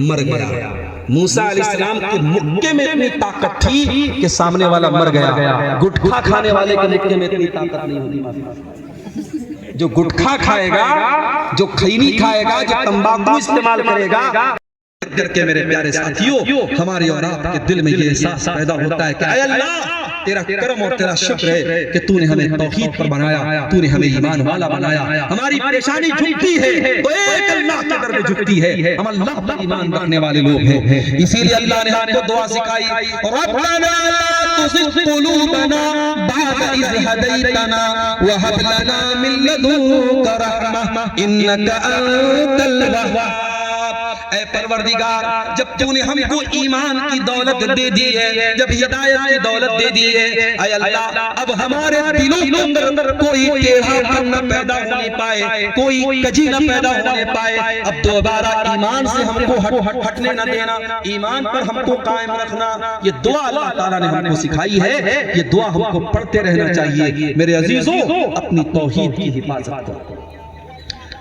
مر گیا. موسیٰ علیہ السلام کے مکے میں اتنی طاقت تھی کہ سامنے والا مر گیا. گٹکھا کھانے والے کے مکے میں اتنی طاقت نہیں ہوتی. جو گٹکھا کھائے گا, جو خینی کھائے گا, جو تمباکو استعمال کرے گا, کر کے میرے پیارے ساتھیوں ہمارے اور آپ کے دل میں یہ احساس پیدا ہوتا ہے کہ اے اللہ تیرا کرم اور تیرا شکر ہے کہ تو نے ہمیں توحید پر بنایا, تو نے ہمیں ایمان والا بنایا. ہماری پریشانی جھکتی ہے تو ایک اللہ کے در میں جھکتی ہے. ہم اللہ پر ایمان رکھنے والے لوگ ہیں. اسی لیے اللہ نے ہم کو دعا سکھائی, ربنا لا تزغ قلوبنا بعد اذ ہدیتنا وہب لنا من لدنک رحمہ انک انت الوہاب. اے پروردگار جب تو نے ہم کو ایمان کی دولت دے دی ہے, جب ہدایت کی دولت دے دی ہے, اے اللہ اب ہمارے دلوں کے اندر کوئی ٹیڑھا پن نہ پیدا ہونے پائے, کوئی کجی نہ پیدا ہونے پائے. اب دوبارہ ایمان سے ہم کو ہٹنے نہ دینا, ایمان پر ہم کو قائم رکھنا. یہ دعا اللہ تعالیٰ نے ہم کو سکھائی ہے, یہ دعا ہم کو پڑھتے رہنا چاہیے. میرے عزیزوں اپنی توحید کی حفاظت کرو.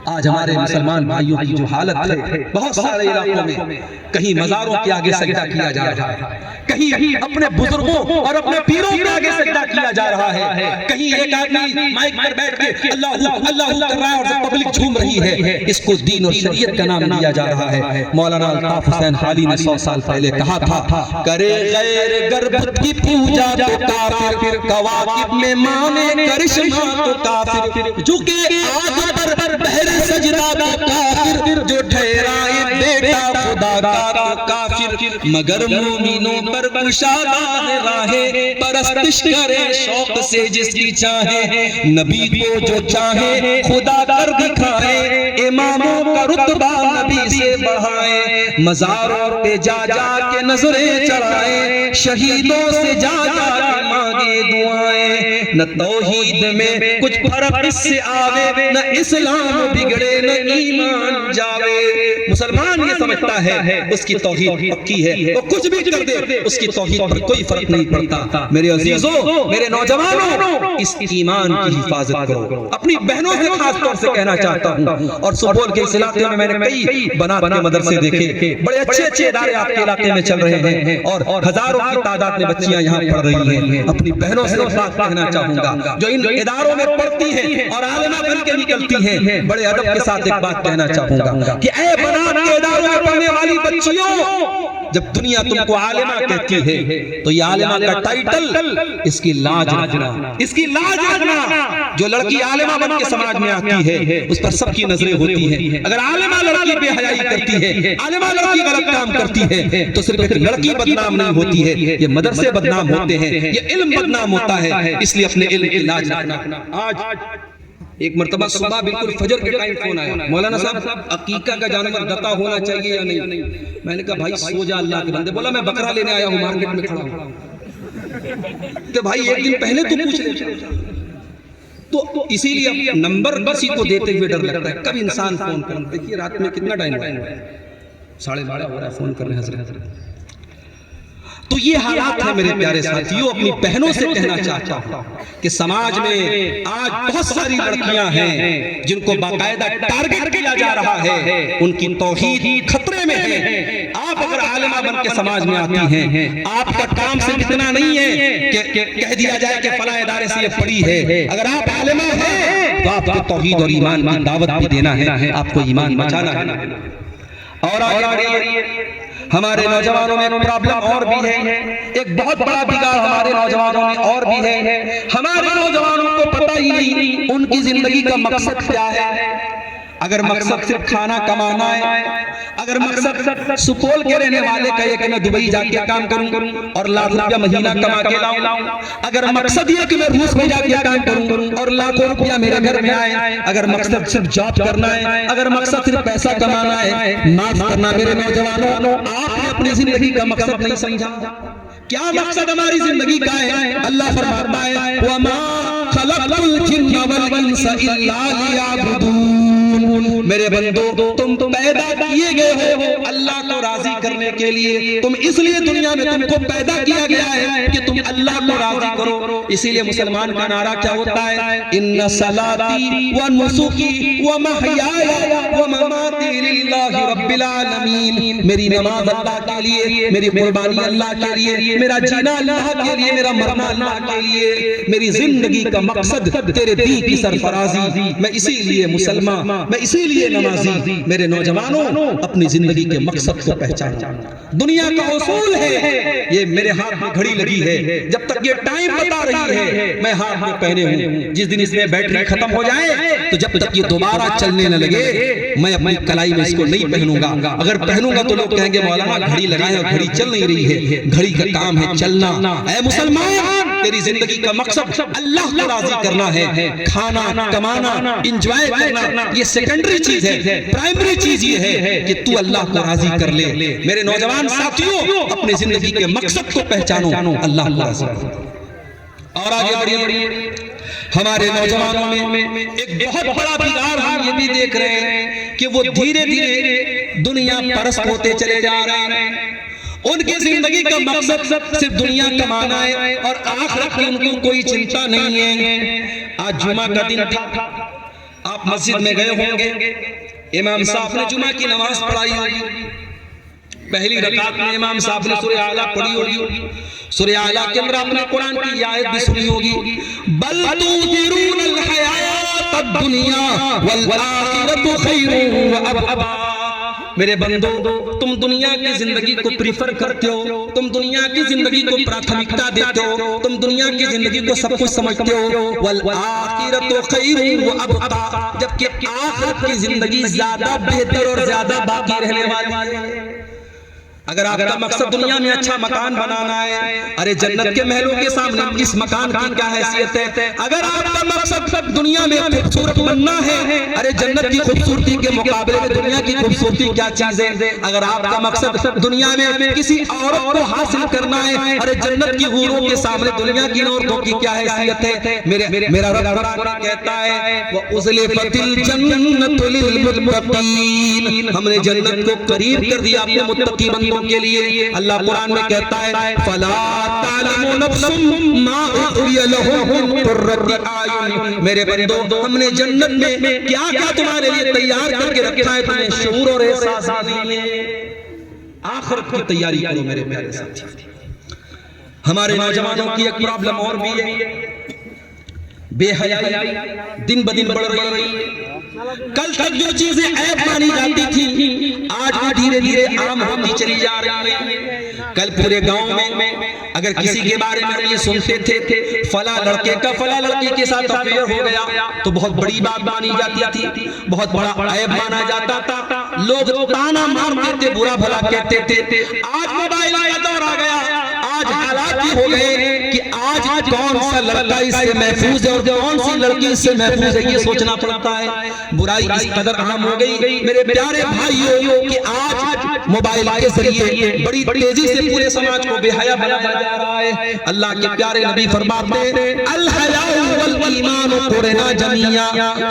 آج ہمارے مسلمان بھائیوں کی جو حالت ہے, بہت سارے علاقوں میں کہیں مزاروں کے آگے سجدہ کیا جا رہا ہے, کہیں اپنے بزرگوں اور اپنے پیروں کے آگے سجدہ کیا جا رہا ہے, کہیں ایک آدمی مائک پر بیٹھ کے اللہ اللہ کر رہا ہے اور پبلک جھوم رہی ہے. اس کو دین اور شریعت کا نام دیا جا رہا ہے. مولانا الطاف حسین حالی نے 100 سال پہلے کہا تھا, کرے غیر گربت کی پوجا تو کافر, کواکب میں مانے کرشمہ تو کافر, جھکے آگ پر بہر سجدہ کا کافر, جو ٹھہرائے بیٹا خدا کا کافر. مگر مومنوں پر گشادہ ہے راہیں, پرستش کرے شوق سے جس کی چاہے, نبی کو جو چاہے خدا کر دکھائے, اماموں کا رتبہ نبی سے بڑھائے, مزاروں پہ جا جا کے نظریں چڑھائے, شہیدوں سے جا جا کے مانگے دعائیں. نہ توحید میں کچھ فرق اس سے آوے, نہ اسلام بگڑے نہ ایمان جاوے. مسلمان یہ سمجھ سمجھتا ہے اس کی توحید پکی ہے، وہ کچھ بھی کر دے اس کی توحید پر کوئی فرق نہیں پڑتا۔ میرے عزیزوں، میرے نوجوانوں، اس ایمان کی حفاظت کرو۔ اپنی بہنوں سے خاص طور سے کہنا چاہتا ہوں، اور سپول کے اس علاقے میں نے کئی بنات کے مدرسے دیکھے، بڑے اچھے ادارے آپ کے علاقے میں چل رہے ہیں اور ہزاروں کی تعداد میں بچیاں یہاں پڑھ رہی ہیں۔ اپنی بہنوں سے بات کہنا چاہوں گا جو ان اداروں میں پڑھتی ہیں اور عالمہ بن کے نکلتی ہیں، بڑے ادب کے ساتھ ایک بات کہنا چاہوں گا کہ اے بنات کے اداروں میں پڑھنے والی بچیوں، جب دنیا تم کو عالمہ کہتی ہے تو یہ عالمہ کا ٹائٹل اس کی لاج رکھنا، اس کی لاج رکھنا۔ جو لڑکی عالمہ بن کے سماج میں آتی ہے اس پر سب کی نظریں ہوتی ہیں۔ اگر عالمہ لڑکی بے حیائی کرتی ہے، عالمہ لڑکی غلط کام کرتی ہے تو صرف ایک لڑکی بدنام نہیں ہوتی ہے، یہ مدرسے بدنام ہوتے ہیں، یہ علم بدنام ہوتا ہے۔ اس لیے اپنے علم کی لاج رکھنا۔ آج ایک مرتبہ صبح بالکل فجر کے ٹائم فون آیا، مولانا صاحب عقیقہ کا جانور دتا ہونا چاہیے یا نہیں؟ میں نے کہا بھائی سو جا اللہ کے بندے۔ بولا میں بکرا لینے آیا ہوں، مارکیٹ میں کھڑا ہوں۔ کہ بھائی ایک دن پہلے تو پوچھ لے۔ تو اسی لیے نمبر کسی کو دیتے ہوئے ڈر لگتا ہے کب انسان فون کریں۔ دیکھیے رات میں کتنا ٹائم ہے، 12:30 ہو رہا ہے، فون کر رہے ہیں حضرت۔ تو یہ حالات ہے میرے پیارے ساتھیوں۔ اپنی بہنوں سے کہنا چاہتا ہوں کہ سماج میں آج بہت ساری لڑکیاں ہیں جن کو باقاعدہ ٹارگٹ کیا جا رہا ہے، ان کی توحید خطرے میں ہے۔ آپ اگر عالمہ بن کے سماج میں آتی ہیں، آپ کا کام صرف اتنا نہیں ہے کہ کہہ دیا جائے کہ فلاں ادارے سے یہ پڑھی ہے۔ اگر آپ عالمہ ہیں تو آپ کو توحید اور ایمان کی دعوت بھی دینا ہے، آپ کو ایمان بچانا ہے۔ اور آگے ہمارے نوجوانوں میں پرابلم اور بھی ہے، ایک بہت بڑا بگاڑ ہمارے نوجوانوں میں اور بھی ہے۔ ہمارے نوجوانوں کو پتہ ہی نہیں ان کی زندگی کا مقصد کیا ہے۔ اگر مقصد صرف کھانا کمانا ہے، اگر مقصد سپول کے رہنے والے کا یہ کہ میں دبئی جا کے کام کروں اور لاکھ روپیہ مہینہ کما کے لاؤں، اگر مقصد یہ کہ میں روس میں جا کے کام کروں اور لاکھوں روپیہ میرے گھر میں آئے، اگر مقصد صرف جاب کرنا ہے، اگر مقصد صرف پیسہ کمانا ہے، معاف کرنا میرے نوجوانوں، آپ نے اپنی زندگی کا مقصد نہیں سمجھا۔ کیا مقصد ہماری زندگی کا ہے؟ اللہ فرماتا ہے وَمَا خَلَقْتُ الْجِنَّ وَالْإِنسَ إِلَّا لِيَعْبُدُونِ۔ میرے بندو تم پیدا کیے گئے ہو اللہ کو راضی کرنے کے لیے، تم اس لیے دنیا میں تم کو پیدا کیا گیا ہے کہ تم اللہ کو راضی کرو۔ اسی لیے مسلمان کا نعرہ کیا ہوتا ہے؟ ان صلاتی و نسکی و محیایا و مماتی للہ رب العالمین۔ میری نماز اللہ کے لیے، میری قربانی اللہ کے لیے، میرا جینا اللہ کے لیے، میرا مرنا اللہ کے لیے، میری زندگی کا مقصد تیرے دین کی سرفرازی۔ میں اسی لیے مسلمان، میں اسی لیے نمازی۔ میرے نوجوانوں اپنی زندگی کے مقصد کو پہچانو۔ دنیا کا اصول ہے، یہ میرے ہاتھ میں گھڑی لگی ہے، جب تک یہ ٹائم بتا رہی ہے میں ہاتھ میں پہنے ہوں، جس دن اس میں بیٹری ختم ہو جائے تو جب تک یہ دوبارہ چلنے نہ لگے میں اپنی کلائی میں اس کو نہیں پہنوں گا۔ اگر پہنوں گا تو لوگ کہیں گے مولانا گھڑی لگائیں اور گھڑی چل نہیں رہی ہے۔ گھڑی کا کام ہے چلنا۔ اے مسلمان، تیری زندگی کا مقصد اللہ کو راضی کرنا ہے۔ کھانا کمانا انجوائے کرنا یہ سیکنڈری چیز ہے، پرائمری چیز یہ ہے کہ تو اللہ کو راضی کر لے۔ میرے نوجوان ساتھیوں اپنی زندگی کے مقصد کو پہچانو، اللہ کو راضی کرو۔ اور آگے بڑھیے، ہمارے نوجوانوں میں ایک بہت بڑا بگاڑ ہم یہ بھی دیکھ رہے ہیں کہ وہ دھیرے دھیرے دنیا پرست ہوتے چلے جا رہے ہیں۔ ان کی زندگی کا مقصد صرف دنیا کمانا ہے اور آخرت کی ان کو کوئی چنتا نہیں ہے۔ آج جمعہ کا دن تھا، آپ مسجد میں گئے ہوں گے، امام صاحب نے جمعہ کی نماز پڑھائی ہوگی، پہلی رکعت میں امام صاحب نے سورہ اعلیٰ پڑھی ہوگی، سورہ اعلیٰ کے اندر آپ نے قرآن کی آیت بھی سنی ہوگی، بل تؤثرون الحیات الدنیا والآخرۃ خیر وابقیٰ۔ میرے بندو تم دنیا کی زندگی کو پریفر کرتے ہو، تم دنیا کی زندگی کو پراتھمکتا دیتے ہو، تم دنیا کی زندگی کو سب کچھ سمجھتے ہو، والآخرۃ خیر وابقیٰ، جبکہ آخرت کی زندگی زیادہ بہتر اور زیادہ باقی رہنے والی ہے۔ اگر آپ کا مقصد دنیا میں اچھا مکان بنانا ہے، ارے جنت کے محلوں کے سامنے اس مکان کی کیا حیثیت ہے؟ اگر آپ کا مقصد دنیا میں خوبصورت بننا ہے، ارے جنت کی خوبصورتی کے مقابلے میں دنیا کی خوبصورتی کیا چیز ہے؟ اگر آپ کا مقصد دنیا میں کسی عورت کو حاصل کرنا ہے، ارے جنت کی حوروں کے سامنے دنیا کی عورتوں کی کیا حیثیت ہے؟ میرا رب قرآن کہتا ہے وَأُزْلِفَتِ الْجَنَّةُ لِلْمُتَّقِينَ، ہم نے جنت کو قریب کر دیا اپنے متقی بندوں کے لیے۔ اللہ قرآن میں کہتا ہے فَلَا تَعْلَمُ نَفْسٌ مَا أُخْفِيَ لَهُم مِّن قُرَّةِ أَعْيُنٍ، میرے بندو ہم نے جنت میں کیا کیا تمہارے لیے تیار کر کے رکھا ہے، تمہیں شعور اور احساس نہیں ہے۔ آخرت کی تیاری کرو میرے پیارے ساتھی۔ ہمارے نوجوانوں کی ایک پرابلم اور بھی ہے، بے حیائی دن بدن بڑھ رہی ہے۔ کل تک جو چیزیں عیب مانی جاتی تھی آج بھی دھیرے دھیرے عام ہوتی چلی جا رہی ہیں۔ کل پورے گاؤں میں اگر کسی کے بارے میں یہ سنتے تھے فلاں لڑکے کا فلاں لڑکی کے ساتھ افیئر ہو گیا تو بہت بڑی بات مانی جاتی تھی، بہت بڑا عیب مانا جاتا تھا، لوگ تانا مارتے تھے، برا بھلا کہتے تھے۔ آج موبائل کا دور آ گیا، آج حالات یہ ہو گئے کہ آج کون سا لڑکا اس سے محفوظ ہے اور کون سی لڑکی اس سے محفوظ ہے یہ سوچنا پڑتا ہے۔ برائی اس قدر عام ہو گئی میرے پیارے بھائیوں کہ آج موبائل کے ذریعے بڑی تیزی سے پورے سماج کو بے حیا بنایا جا رہا ہے۔ اللہ کے پیارے نبی فرماتے ہیں الحیاء والایمان قرنا جمیعا،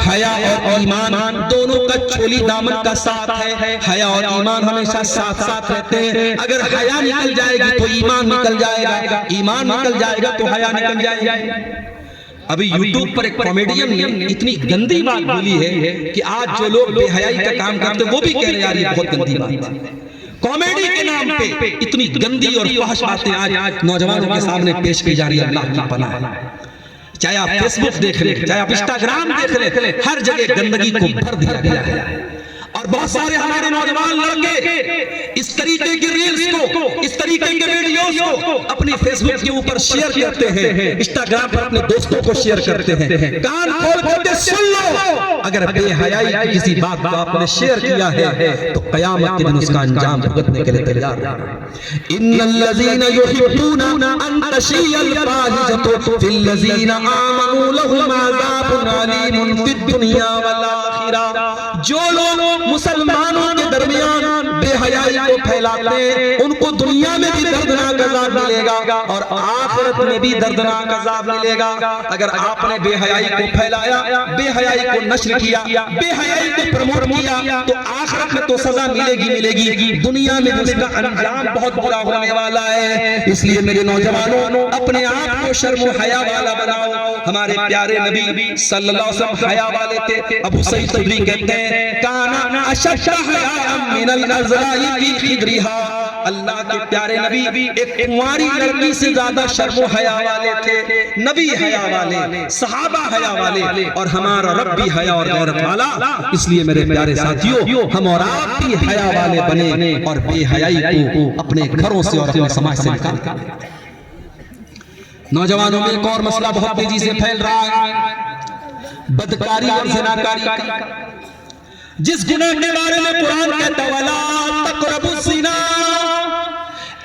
حیا اور ایمان دونوں کا چولی دامن کا ساتھ ہے۔ حیا اور ایمان ہمیشہ ساتھ ساتھ رہتے ہیں۔ اگر حیا نکل جائے گی تو ایمان نکل جائے گا، ایمان نکل جائے گا تو حیا نکل جائے گی۔ ابھی یوٹیوب پر ایک کامیڈین نے اتنی گندی بات بولی ہے کہ آج جو لوگ بے حیائی کا کام کرتے ہیں وہ بھی کہہ رہے ہیں یار یہ بہت گندی بات ہے۔ کامیڈی کے نام پہ اتنی گندی اور فحش باتیں آج نوجوانوں کے سامنے پیش کی جا رہی ہے، اللہ کی پناہ۔ چاہے آپ فیس بک دیکھ لیں، چاہے آپ انسٹاگرام دیکھ لیں، ہر جگہ گندگی کو بھر دیا گیا ہے۔ اور بہت سارے ہمارے نوجوان لڑکے اس طریقے کی ریلز کو، اس طریقے کے ویڈیوز کو اپنی فیس بک کے اوپر شیئر کرتے ہیں، انسٹاگرام پر اپنے دوستوں کو شیئر کرتے ہیں۔ کان کھول کے سن لو، اگر بے حیائی کی کسی بات کو آپ نے شیئر کیا ہے تو قیامت کے دن اس کا انجام بھگتنے کے لیے تیار رہنا۔ ان الذین یحبون ان تشیع الفاحشۃ فی الذین آمنوا لهم عذاب علیم فی الدنیا والآخرہ، جو لوگ مسلمانوں کے درمیان بے حیائی کو پھیلاتے ہیں ان کو دنیا میں بھی دردناک عذاب ملے گا اور آخرت میں بھی دردناک عذاب ملے گا۔ اگر آپ نے بے حیائی کو پھیلایا، بے حیائی کو نشر کیا، بے حیائی کو پروموٹ کیا تو آخرت میں تو سزا ملے گی، دنیا میں اس کا انجام بہت برا ہونے والا ہے۔ اس لیے میرے نوجوانوں اپنے آپ کو شرم و حیا والا بناؤ۔ ہمارے پیارے نبی صلی اللہ علیہ وسلم حیا والے تھے۔ ابو سعید خدری کہتے ہیں کانا اشد حیاء من العذراء فی خدرها، اللہ کے پیارے نبی ایک کنواری لڑکی سے زیادہ شرم و حیا والے تھے۔ نبی حیا والے، صحابہ حیا والے، اور ہمارا رب بھی حیا اور غیرت والا۔ اس لیے میرے پیارے ساتھیوں ہم اور آپ بھی حیا والے بنے اور بے حیائی کو اپنے گھروں سے اور اپنے سماج سے نکال دیں۔ نوجوانوں میں ایک اور مسئلہ بہت تیزی سے پھیل رہا ہے، بدکاری اور زناکاری کا۔ جس گناہ کے بارے میں قرآن کہتا ہے وَلَا تَقْرَبُوا الزِّنَا،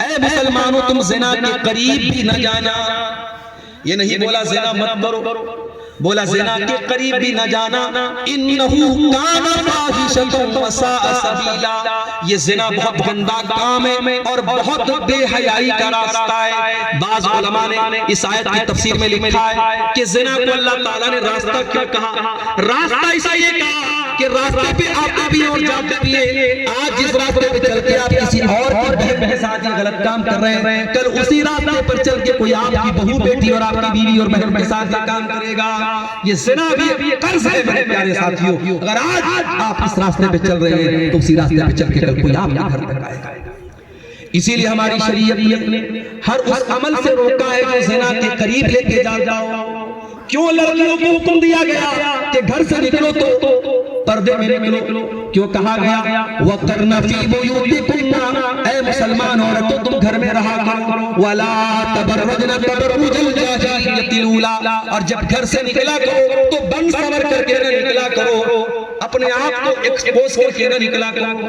اے مسلمانوں تم زنا کے قریب بھی نہ جانا۔ یہ نہیں بولا زنا مت کرو، بولا زنا کے قریب بھی نہ جانا۔ اِنَّهُ كَانَ فَاحِشَةً وَسَاءَ سَبِيلًا، یہ زنا بہت گندا کام ہے اور بہت بے حیائی کا راستہ ہے۔ بعض علماء نے اس آیت کی تفسیر میں لکھا ہے کہ زنا کو اللہ تعالیٰ نے راستہ کیوں کہا؟ راستہ اس لیے کہا کہ راستے پہ آپ کبھی اور جاتے پیے، آج جس راستے پہ چل کے آپ کسی اور کی بہن کے ساتھ یہ غلط کام کر رہے ہیں، کل اسی راستے پر چل کے کوئی آپ کی بہو بیٹی اور آپ کی بیوی اور بہن کے ساتھ یہ کام کرے گا۔ یہ زنا بھی قرض ہے میرے پیارے ساتھیوں۔ اگر آج آپ اس راستے پہ چل رہے ہیں تو اسی راستے پہ چل کے کل کوئی آپ کے گھر تک آئے گا۔ اسی لیے ہماری شریعت نے ہر اس عمل سے روکا ہے جو زنا کے قریب لے کے جاتا ہو۔ کیوں لڑکیوں کو حکم دیا گیا کہ گھر سے نکلو تو پردے میں نکلو؟ کیوں کہا گیا وَقَرْنَ فِي بُيُوتِكُنَّ، اے مسلمان عورتوں تم گھر میں رہا کرو، وَلَا تَبَرَّجْنَ تَبَرُّجَ الْجَاهِلِيَّةِ الْأُولَىٰ، اور جب گھر سے نکلا کرو تو بن سور کر کے نہ نکلا کرو، اپنے آپ کو ایکسپوز کر کے نہ نکلا کرو۔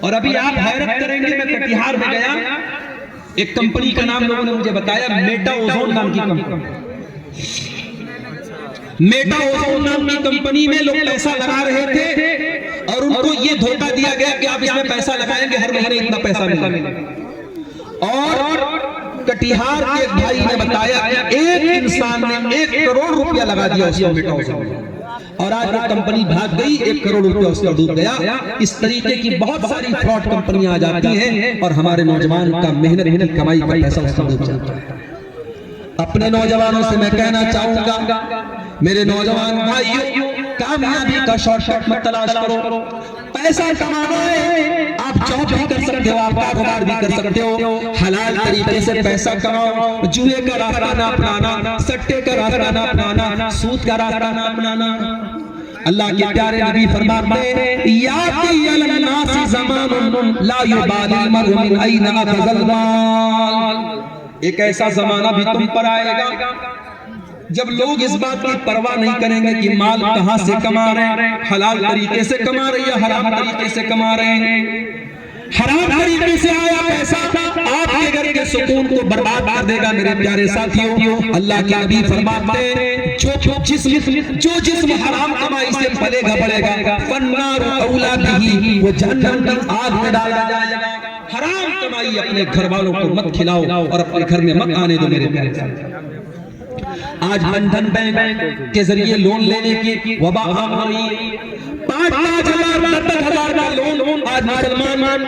اور ابھی آپ حیرت کریں گے، میں کٹیہار میں گیا، ایک کمپنی کا نام لوگوں نے مجھے بتایا، میٹا اوزون نام کی کمپنی، میٹا اوزون نام کی کمپنی میں لوگ پیسہ لگا رہے تھے اور ان کو یہ دھوکہ دیا گیا کہ آپ اس میں پیسہ لگائیں گے ہر مہینے اتنا پیسہ ملے گا، اور کٹیہار کے بھائی نے بتایا ایک انسان نے 1 کروڑ روپیہ لگا دیا اس کو میٹا اوزون میں، اور آج وہ کمپنی بھاگ گئی، 1 کروڑ روپیہ اس کا ڈوب گیا۔ اس طریقے کی بہت ساری فراڈ کمپنیاں آ جاتی ہیں اور ہمارے نوجوان کا محنت کی کمائی کا پیسہ اس کا ڈوب جاتا ہے۔ اپنے نوجوانوں سے میں کہنا چاہوں گا، میرے نوجوان بھائیوں، کامیابی کا شارٹ کٹ مت تلاش کرو، پیسہ کمانا ہے، آپ جاب بھی کر سکتے ہو، آپ کاروبار بھی کر سکتے ہو، حلال طریقے سے پیسہ کماؤ، جوئے کا راستہ نہ اپنانا، سٹے کا راستہ نہ اپنانا، سود کا راستہ نہ اپنانا۔ اللہ کے پیارے نبی فرماتے ہیں یاتی علی الناس زمان لا یبالی المرء من این اخذ المال، ایک ایسا زمانہ بھی تم پر آئے گا جب لوگ اس بات کی پرواہ نہیں کریں گے کہ مال کہاں سے کما رہے ہیں، حلال طریقے سے کما رہے یا حرام طریقے سے کما رہے ہیں۔ حرام طریقے سے آیا پیسہ آپ کے گھر کے سکون کو برباد کر دے گا میرے پیارے ساتھیوں۔ اللہ کے نبی فرماتے ہیں جو جسم حرام کمائی سے پلے گا بڑھے گا فالنار اولا بہ، وہ جہنم کی آگ میں ڈالا جائے گا۔ حرام کمائی اپنے گھر والوں کو مت کھلاؤ اور اپنے گھر میں مت آنے دو میرے پیارے ساتھیوں۔ آج بندھن بینک کے ذریعے لون لینے کی وبا عام ہوئی، 5,000 کا لون آج مسلمان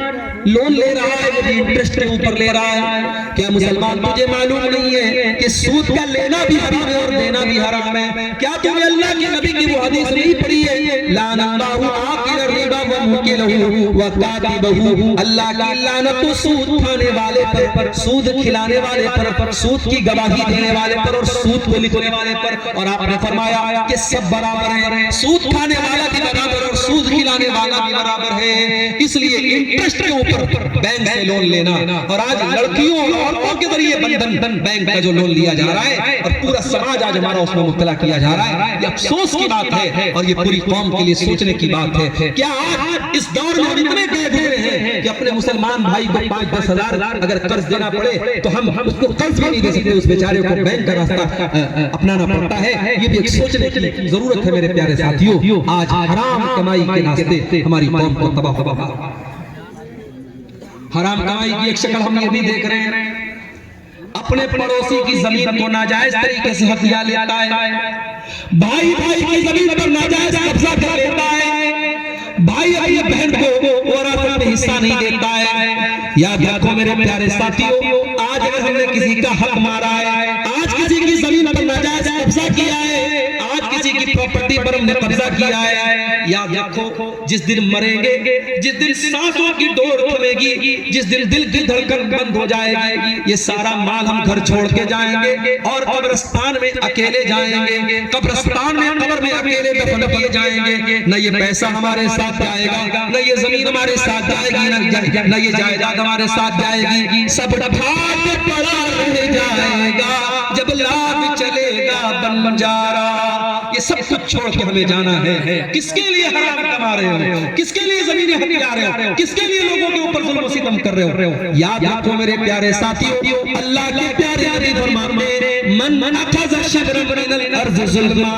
لون لے رہا ہے، وہ بھی انٹرسٹ کے اوپر لے رہا ہے۔ کیا مسلمان تجھے معلوم نہیں ہے کہ سود کا لینا بھی حرام ہے اور دینا بھی حرام ہے؟ کیا تم نے اللہ کے نبی کی وہ حدیث نہیں پڑھی ہے لعن اللہ آکل الربا وموکلہ وکاتبہ، اللہ کی لعنت سود کھانے والے پر، سود کھلانے والے پر، سود کی گواہی دینے والے پر اور سود کو لکھنے والے پر، اور آپ نے فرمایا کہ سب برابر ہیں، سود کھانے والا بھی برابر اور سود کھلانے والا بھی برابر ہے۔ اس لیے انٹرسٹ کے اوپر بینک سے لون لینا، اور آج لڑکیوں اور عورتوں کے ذریعے بندھن بینک کا جو لون لیا جا رہا ہے اور پورا سماج آج ہمارا اس میں مبتلا کیا جا رہا ہے، یہ افسوس کی بات ہے اور یہ پوری قوم کے لیے سوچنے کی بات ہے۔ کیا آج اس دور میں اتنے قید ہوئے ہیں کہ اپنے مسلمان بھائی کو 5-10 ہزار اگر قرض دینا پڑے تو ہم اس کو قرض بھی نہیں دے سکتے، اس بیچارے کو بینک کا راستہ اپنانا پڑتا ہے۔ یہ بھی ایک سوچنے کی ضرورت ہے میرے پیارے ساتھیوں۔ آج حرام کمائی کے راستے ہماری قوم کو تباہ ہوا۔ حرام کمائی کی ایک شکل ہم یہ بھی دیکھ رہے ہیں، اپنے پڑوسی کی زمین کو ناجائز طریقے سے ہتھیا لیتا ہے، بھائی بھائی کی زمین پر ناجائز قبضہ کر لیتا ہے، بھائی اپنی بہن کو وراثت میں حصہ نہیں دیتا ہے۔ یاد رکھو میرے پیارے ساتھیوں، آج اگر ہم نے کسی کا حق مارا ہے، آج کسی کی زمین پر ناجائز قبضہ کیا ہے، آج کسی کی پراپرٹی پر ہم نے قبضہ کیا ہے، یاد رکھو جس دن مریں گے، جس دن سانسوں کی ڈور تھمے گی، جس دن دل کی دھڑکن بند ہو جائے گی، یہ سارا مال ہم گھر چھوڑ کے جائیں گے اور قبرستان میں اکیلے جائیں گے، قبرستان میں قبر میں اکیلے دفن کیے جائیں گے۔ نہ یہ پیسہ ہمارے ساتھ جائے گا، نہ یہ زمین ہمارے ساتھ جائے گی، نہ یہ جائیداد ہمارے ساتھ جائے گی، سب ڈھاک پڑا رہ جائے گا جب لاد چلے گا بنجارا۔ یہ سب کچھ چھوڑ کے ہمیں جانا ہے۔ کس کے لیے حرام کما رہے ہو؟ کس کے لیے زمینیں ہتھیا رہے ہو؟ کس کے لیے لوگوں کے اوپر ظلم و ستم کر رہے ہو؟ یاد رکھو میرے پیارے ساتھیوں، اللہ کے پیارے نبی فرماتے ہیں من اخذ شبرا من الارض ظلما،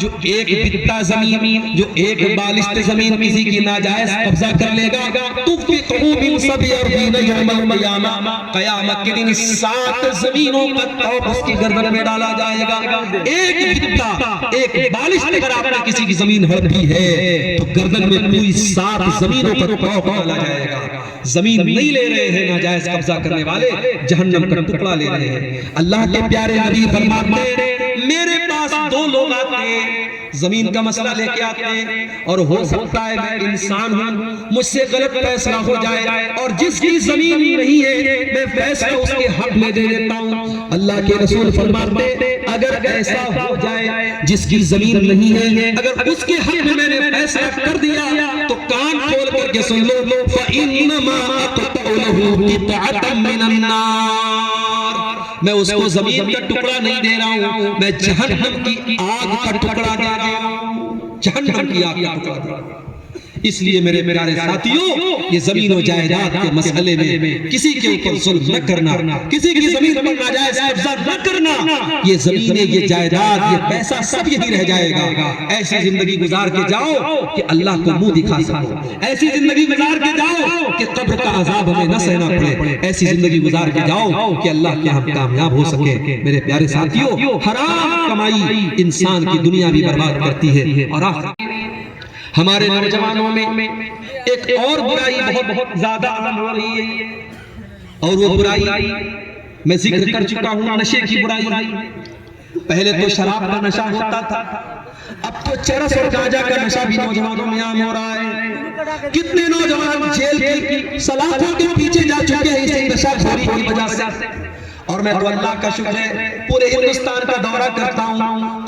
جو ایک بتا زمین، جو ایک بالشت زمین کسی کی ناجائز قبضہ کر لے گا، تفقہ من 70 یوم القیامہ، قیامت کے دن 7 زمینوں کا توق اس کی گردن میں ڈالا جائے گا۔ ایک بتا، ایک بالشت اگر آپ نے کسی کی زمین ہڑپی ہے تو گردن میں پوری 7 زمینوں کا توق ڈالا جائے گا۔ زمین نہیں لے رہے ہیں ناجائز قبضہ کرنے والے، جہنم کا ٹکڑا لے رہے ہیں۔ اللہ کے پیارے نبی فرماتے ہیں میرے پاس 2 لوگ آتے ہیں، زمین کا مسئلہ لے کے آتے ہیں، اور ہو سکتا ہے میں انسان ہوں، مجھ سے غلط فیصلہ ہو جائے اور جس کی زمین نہیں ہے میں فیصلہ اس کے حق میں دے دیتا ہوں۔ اللہ کے رسول فرماتے ہیں اگر ایسا ہو جائے جس کی زمین نہیں ہے، اگر اس کے حق میں میں نے فیصلہ کر دیا تو کان کھول کر کے سن لو، فَإِنَّمَا أَقْطَعُ لَهُ قِطْعَةً مِّنَ النَّارِ، میں اس کو زمین کا ٹکڑا نہیں دے رہا ہوں، میں جہنم کی آگ کا ٹکڑا دے رہا ہوں، جہنم کی آگ کا ٹکڑا دے رہا ہوں۔ اس لیے میرے پیارے ساتھیوں، یہ زمین و جائیداد کے مسئلے میں کسی کے اوپر ظلم نہ کرنا، کسی کی زمین پر ناجائز قبضہ نہ کرنا۔ یہ زمینیں، یہ جائیداد، یہ پیسہ سب یہی رہ جائے گا۔ ایسی زندگی گزار کے جاؤ کہ اللہ کو منہ دکھا سکو، ایسی زندگی گزار کے جاؤ کہ قبر کا عذاب ہمیں نہ سہنا پڑے، ایسی زندگی گزار کے جاؤ کہ اللہ کے ہم کامیاب ہو سکے۔ میرے پیارے ساتھیوں، حرام کمائی انسان کی دنیا بھی برباد کرتی ہے اور آخرت۔ ہمارے نوجوانوں میں ایک اور برائی بہت زیادہ عام ہو رہی ہے، اور وہ برائی میں ذکر کر چکا ہوں، نشے کی برائی۔ پہلے تو شراب کا نشہ ہوتا تھا، اب تو چرس اور گانجا کا نشہ بھی نوجوانوں میں عام ہو رہا ہے۔ کتنے نوجوان جیل کی سلاخوں کے پیچھے جا چکے ہیں اسی نشہ خوری کی وجہ سے۔ اور میں تو اللہ کا شکر ہے پورے ہندوستان کا دورہ کرتا ہوں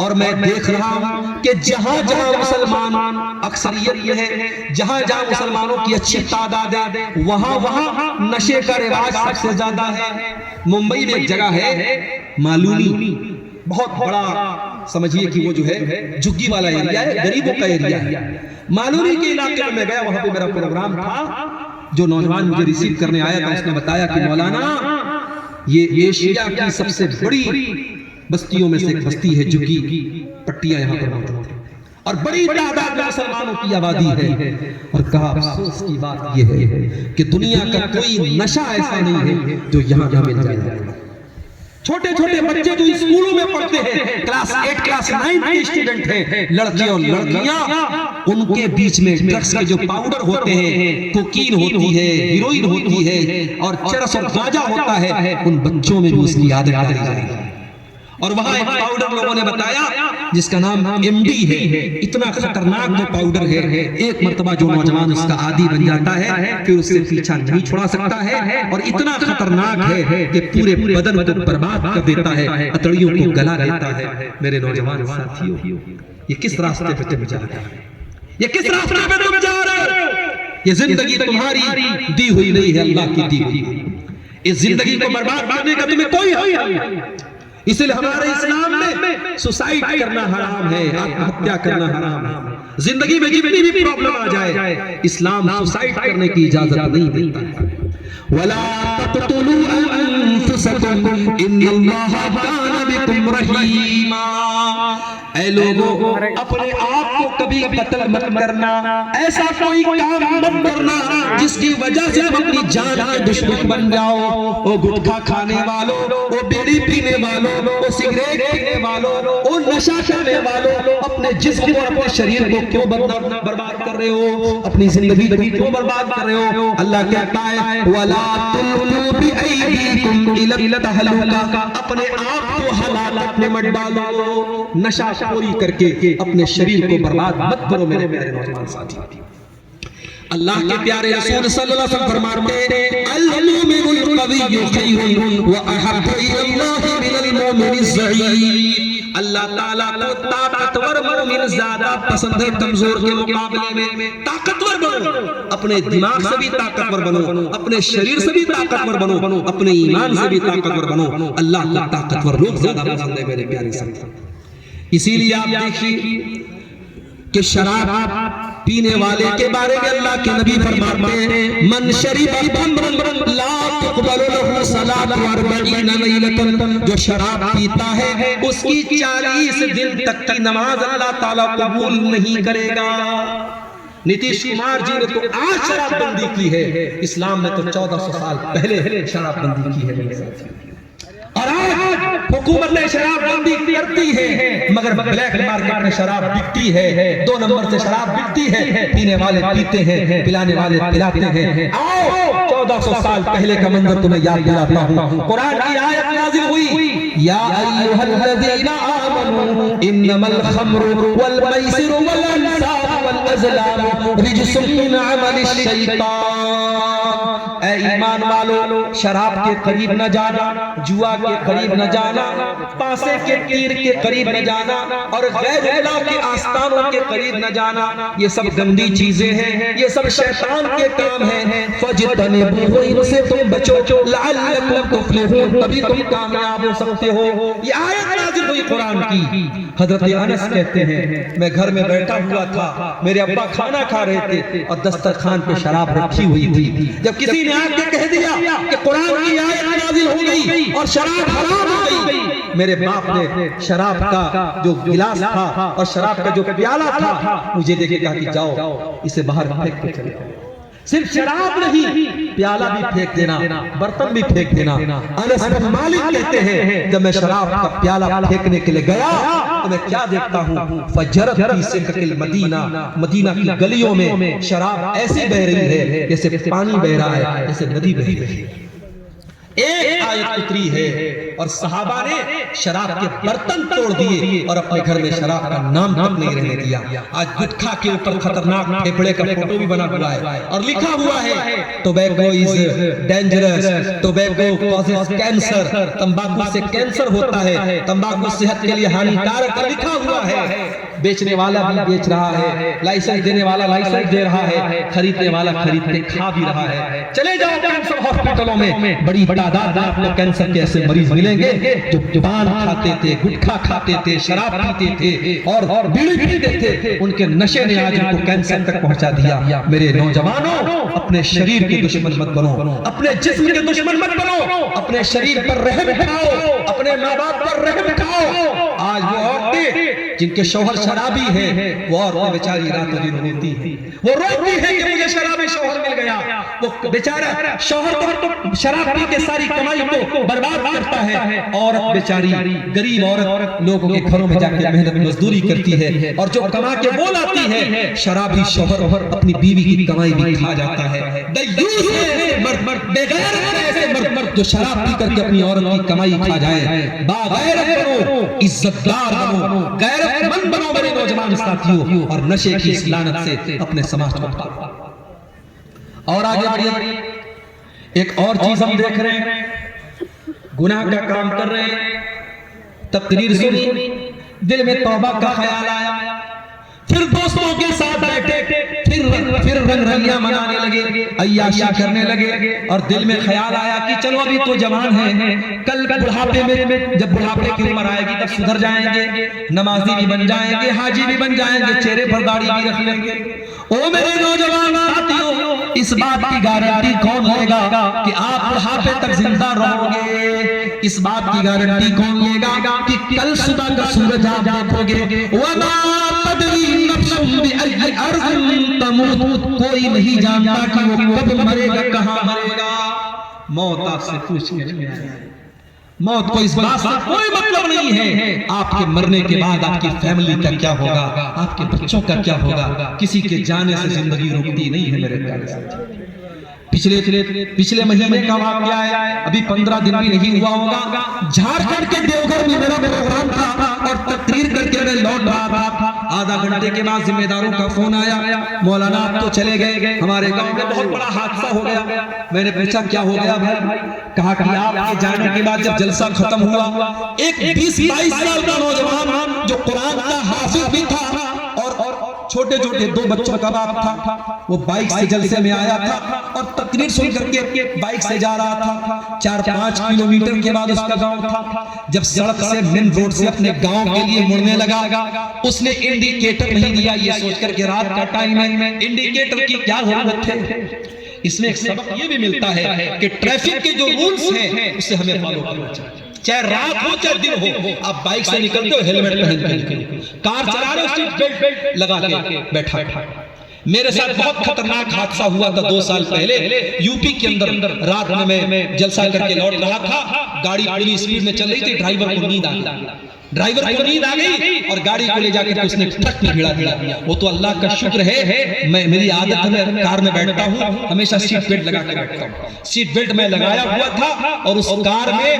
اور میں دیکھ رہا ہوں کہ جہاں جہاں مسلمان اکثریت یہ ہے، جہاں جہاں مسلمانوں کی اچھی تعداد ہے، وہاں وہاں نشے کا رواج سب سے زیادہ ہے۔ ممبئی میں ایک جگہ ہے مالونی، بہت بڑا سمجھیے کہ وہ جو ہے جھگی والا ایریا ہے، غریبوں کا ایریا ہے۔ مالونی کے علاقے میں گیا، وہاں پہ میرا پروگرام تھا۔ جو نوجوان مجھے ریسیو کرنے آیا تھا اس نے بتایا کہ مولانا یہ ایشیا کی سب سے بڑی بستیوں میں سے ایک بستی ہے، جھگی پٹیاں یہاں پر موجود ہیں اور بڑی تعداد میں مسلمانوں کی آبادی ہے۔ اور کہا افسوس کی بات یہ ہے کہ دنیا کا کوئی نشہ ایسا نہیں ہے جو یہاں نہ مل جائے۔ چھوٹے چھوٹے بچے جو اسکولوں میں پڑھتے ہیں، کلاس 8 کلاس 9 کے اسٹوڈنٹ ہیں، لڑکے اور لڑکیاں، ان کے بیچ میں ڈرگس کے جو پاؤڈر ہوتے ہیں، کوکین ہوتی ہے، ہیروئن ہوتی ہے اور چرس اور گانجا ہوتا ہے، ان بچوں میں بھی اس کی عادت ڈالی جا رہی ہے۔ اور وہاں ایک پاؤڈر لوگوں نے بتایا جس کا نام MD ہے، اتنا خطرناک وہ پاؤڈر ہے، ایک مرتبہ جو نوجوان اس کا عادی بن جاتا ہے پھر اس سے پیچھا نہیں چھڑا سکتا ہے، اور اتنا خطرناک ہے کہ پورے بدن کو برباد کر دیتا ہے، اتڑیوں کو گلا دیتا ہے۔ میرے نوجوان ساتھیوں، یہ کس راستے پہ تم جا رہے ہو؟ یہ کس راستے پہ تم جا رہے ہو؟ یہ زندگی تمہاری دی ہوئی نہیں ہے، اللہ کی دی ہوئی۔ اس زندگی کو برباد کرنے کا تمہیں کوئی حق نہیں۔ اس لیے ہمارے اسلام میں سوسائڈ کرنا حرام ہے، آتم ہتیا کرنا حرام ہے۔ زندگی میں جتنی بھی پرابلم آ جائے، اسلام سوسائڈ کرنے کی اجازت نہیں دیتا ہے۔ وَلَا تَقْتُلُوا أَنفُسَكُمْ إِنَّ اللَّهَ كَانَ بِكُمْ رَحِيمًا۔ اے لوگو، اپنے آپ کو کبھی قتل مت کرنا، ایسا کوئی کام مت کرنا جس کی وجہ سے ہم اپنی جان کے دشمن بن جاؤ۔ وہ گٹکا کھانے والوں، وہ بیڑی پینے والوں، وہ سگریٹ پینے والوں، وہ نشہ کرنے والوں، اپنے جسم کو، اپنے شریر کو کیوں برباد کر رہے ہو؟ اپنی زندگی کو کیوں برباد کر رہے ہو؟ اللہ کہتا ہے وَلَا تُلْقُوا بِأَيْدِيكُمْ إِلَى التَّهْلُكَةِ، اپنے آپ کو ہلاکت میں مت ڈالو، نشہ خوری کر کے اپنے شریر کو برباد مت کرو۔ میرے پیارے نوجوان ساتھی، اللہ کے پیارے رسول صلی اللہ علیہ وسلم فرماتے ہیں المؤمن القوی خیر واحب الی اللہ من المؤمن الضعیف۔ اللہ تعالیٰ کو طاقتور مومن زیادہ پسند ہے کمزور کے مقابلے میں۔ طاقتور بنو، اپنے دماغ سے بھی طاقتور بنو، اپنے شریر سے بھی طاقتور بنو، اپنے ایمان سے بھی طاقتور بنو۔ اللہ کو طاقتور لوگ زیادہ پسند ہے میرے پیارے ساتھی۔ اسی لیے آپ دیکھیے کہ شراب پینے والے کے بارے میں اللہ کے نبی فرماتے ہیں من شرب خمرا لا تقبل له صلاۃ 40 لیلۃ، جو شراب پیتا ہے اس کی 40 دن تک کی نماز اللہ تعالیٰ قبول نہیں کرے گا۔ نتیش کمار جی نے تو آج شراب بندی کی ہے، اسلام نے تو 1400 سال پہلے شراب بندی کی ہے۔ اور آج حکومت نے شراب بندی کرتی ہے مگر بلیک مارکیٹ میں شراب بکتی ہے، 2 نمبر سے شراب بکتی ہے، پینے والے پیتے ہیں، پلانے والے پلاتے ہیں۔ آؤ 1400 سال پہلے کا منظر تمہیں یاد دلاتا ہوں۔ قرآن کی آیت نازل ہوئی یا ایھا الذین آمنوا انما الخمر والمیسر والانصاب والازلام رجس من عمل الشیطان۔ اے ایمان والو شراب کے قریب نہ جانا، جوا کے قریب نہ جانا، پاسے کے تیر کے قریب نہ جانا، اور غیر اللہ کے آستانوں کے قریب نہ جانا، یہ سب گندی چیزیں ہیں، یہ سب شیطان کے کام ہیں۔ فَاجْتَنِبُوهُ، ان سے تم بچو، لَعَلَّكُمْ تُفْلِحُونَ، تبھی تم کامیاب ہو سکتے ہو۔ یہ آیت نازل ہوئی قرآن کی۔ حضرت انس کہتے ہیں میں گھر میں بیٹھا ہوا تھا، میرے ابا کھانا کھا رہے تھے اور دسترخوان پہ شراب رکھی ہوئی تھی، جب کسی نے آ کے کہہ دیا کہ قرآن کی آیت نازل ہو گئی اور شراب حرام ہو گئی، میرے باپ نے شراب کا جو گلاس تھا اور شراب کا جو پیالہ تھا مجھے دے کے کہا کہ جاؤ اسے باہر پھینک کے چلے جاؤ۔ صرف شراب نہیں، پیالہ بھی پھینک دینا، برتن بھی پھینک دینا۔ انس بن مالک کہتے ہیں جب میں شراب کا پیالہ پھینکنے کے لیے گیا تو میں کیا دیکھتا ہوں، فجرت فی سکک المدینہ، مدینہ کی گلیوں میں شراب ایسی بہ رہی ہے جیسے پانی بہ رہا ہے، جیسے ندی بہ رہی ہے۔ ایک آیت اتری ہے اور صحابہ نے شراب کے برتن توڑ دیے اور اپنے گھر میں شراب کا نام تک نہیں رہنے دیا۔ آج گٹکھا کے اوپر خطرناک پھیپھڑے کا فوٹو بھی بنا ہوا ہے اور لکھا ہوا ہے tobacco is dangerous, tobacco causes cancer, تمباکو سے کینسر ہوتا ہے، تمباکو صحت کے لیے ہانیکارک لکھا ہوا ہے۔ بیچنے والا بھی بیچ رہا ہے، لائسنس دینے والا لائسنس دے رہا ہے، خریدنے والا خرید کے کھا بھی رہا ہے۔ چلے جاؤ کینسر ہاسپٹلوں میں بڑی تعداد میں آپ کو کینسر کے ایسے مریض ملیں گے جو پان کھاتے تھے، گٹکھا کھاتے تھے، شراب پیتے تھے اور بیڑی پیتے تھے، ان کے نشے نے آج ان کو کینسر تک پہنچا دیا۔ میرے نوجوانوں، اپنے شریر کے دشمن مت بنو، اپنے جسم کے دشمن مت بنو، اپنے شریر پر رحم اٹھاؤ، اپنے ماں باپ پر رحم اٹھاؤ۔ آج وہ عورتیں جن کے شوہر شرابی ہیں، وہ عورتیں بیچاری رات و دن روتی ہیں، وہ روتی ہیں کہ مجھے شرابی شوہر مل گیا۔ وہ بیچارہ شوہر تو شراب پی کے ساری کمائی کو برباد کرتا ہے، عورت بیچاری غریب عورت لوگوں کے گھروں میں جا کے محنت مزدوری کرتی ہے اور جو کما کے وہ لاتی ہے، شرابی شوہر اپنی بیوی کی کمائی بھی کھا جاتا ہے۔ دیوس ہے ایسے مرد، بے غیرت ہے ایسے مرد جو شراب پی کر کے اپنی عورت کی کمائی کھا جائے۔ باغیرت بنو، عزت دار بنو، غیرت مند بنو میرے نوجوان ساتھیوں، اور نشے کی اس لعنت سے اپنے سماج کو بچاؤ۔ اور آگے بڑھیے، ایک اور چیز ہم دیکھ رہے ہیں، گناہ کا کام کر رہے ہیں، تقریر سنی، دل میں توبہ کا خیال آیا، پھر دوستوں کے ساتھ بیٹھے، پھر رنگ رنگیاں منانے لگے، عیاشی کرنے لگے، اور دل میں خیال آیا کہ چلو ابھی تو جوان ہیں، کل بڑھاپے میں جب بڑھاپے کی عمر آئے گی تب سدھر جائیں گے، نمازی بھی بن جائیں گے، حاجی بھی بن جائیں گے، چہرے پر داڑھی بھی رکھ لیں گے۔ او میرے نوجوان ساتھیوں، اس بات کی گارنٹی کون لے گا کہ آپ بڑھاپے تک زندہ رہو گے؟ اس بات کی گارنٹی کون لے گا کہ کل صبح کا سورج آپ دیکھو گے؟ وَمَا تَدْرِي نَفْسٌ بِأَيِّ أَرْضٍ تَمُوتُ، کوئی نہیں جانتا کہ وہ کب مرے گا، کہاں مرے گا۔ موت آپ سے پوچھ کے آئے گی، موت کو اس بات سے کوئی مطلب نہیں ہے آپ کے مرنے کے بعد آپ کی فیملی کا کیا ہوگا، آپ کے بچوں کا کیا ہوگا۔ کسی کے جانے سے زندگی رکتی نہیں ہے میرے پیارے ساتھی۔ پچھلے مہینے کا واقعہ ہے، ابھی 15 دن بھی نہیں ہوا ہوگا، جھارکھنڈ کے دیوگھر میں میرا پروگرام تھا اور تقریر کر کے میں لوٹ رہا تھا۔ آدھا گھنٹے کے بعد ذمہ داروں کا فون آیا، مولانا آپ تو چلے گئے، ہمارے گاؤں میں بہت بڑا حادثہ ہو گیا۔ میں نے پوچھا کیا ہو گیا بھائی؟ کہا کہ آپ کے جانے کے بعد جب جلسہ ختم ہوا، ایک 20-22 سال کا نوجوان جو قرآن کا حافظ بھی تھا اور چھوٹے چھوٹے 2 بچوں کا باپ تھا، وہ بائک سے جلسے میں آیا تھا اور تقریر سن کر کے بائک سے جا رہا تھا۔ 4-5 کلومیٹر کے بعد اس کا گاؤں تھا۔ جب سڑک سے مین روڈ سے اپنے گاؤں کے لیے مڑنے لگا، اس نے انڈیکیٹر نہیں دیا، یہ سوچ کر کے رات کا ٹائم ہے، انڈیکیٹر کی کیا ضرورت ہے۔ اس میں ایک سبق یہ بھی ملتا ہے کہ ٹریفک کے جو رولز ہیں اسے ہمیں فالو کرنا چاہیے، چاہے رات ہو چاہے دن ہو۔ آپ بائک سے نکلتے ہو ہیلمٹ پہن کے نکلو، کار چلا رہے ہو سیٹ بیلٹ لگا کے بیٹھا۔ میرے ساتھ بہت خطرناک حادثہ ہوا تھا 2 سال پہلے، یو پی کے اندر رات میں جلسہ کر کے لوٹ رہا تھا، گاڑی پوری اسپیڈ میں چل رہی تھی، ڈرائیور کو نیند آ گئی اور گاڑی کو لے جا کے اس نے ٹرک میں بھیڑا دیا۔ وہ تو اللہ کا شکر ہے، میری عادت ہے میں کار میں بیٹھتا ہوں ہمیشہ سیٹ بیلٹ لگا کے بیٹھتا ہوں۔ سیٹ بیلٹ میں لگایا ہوا تھا اور اس کار میں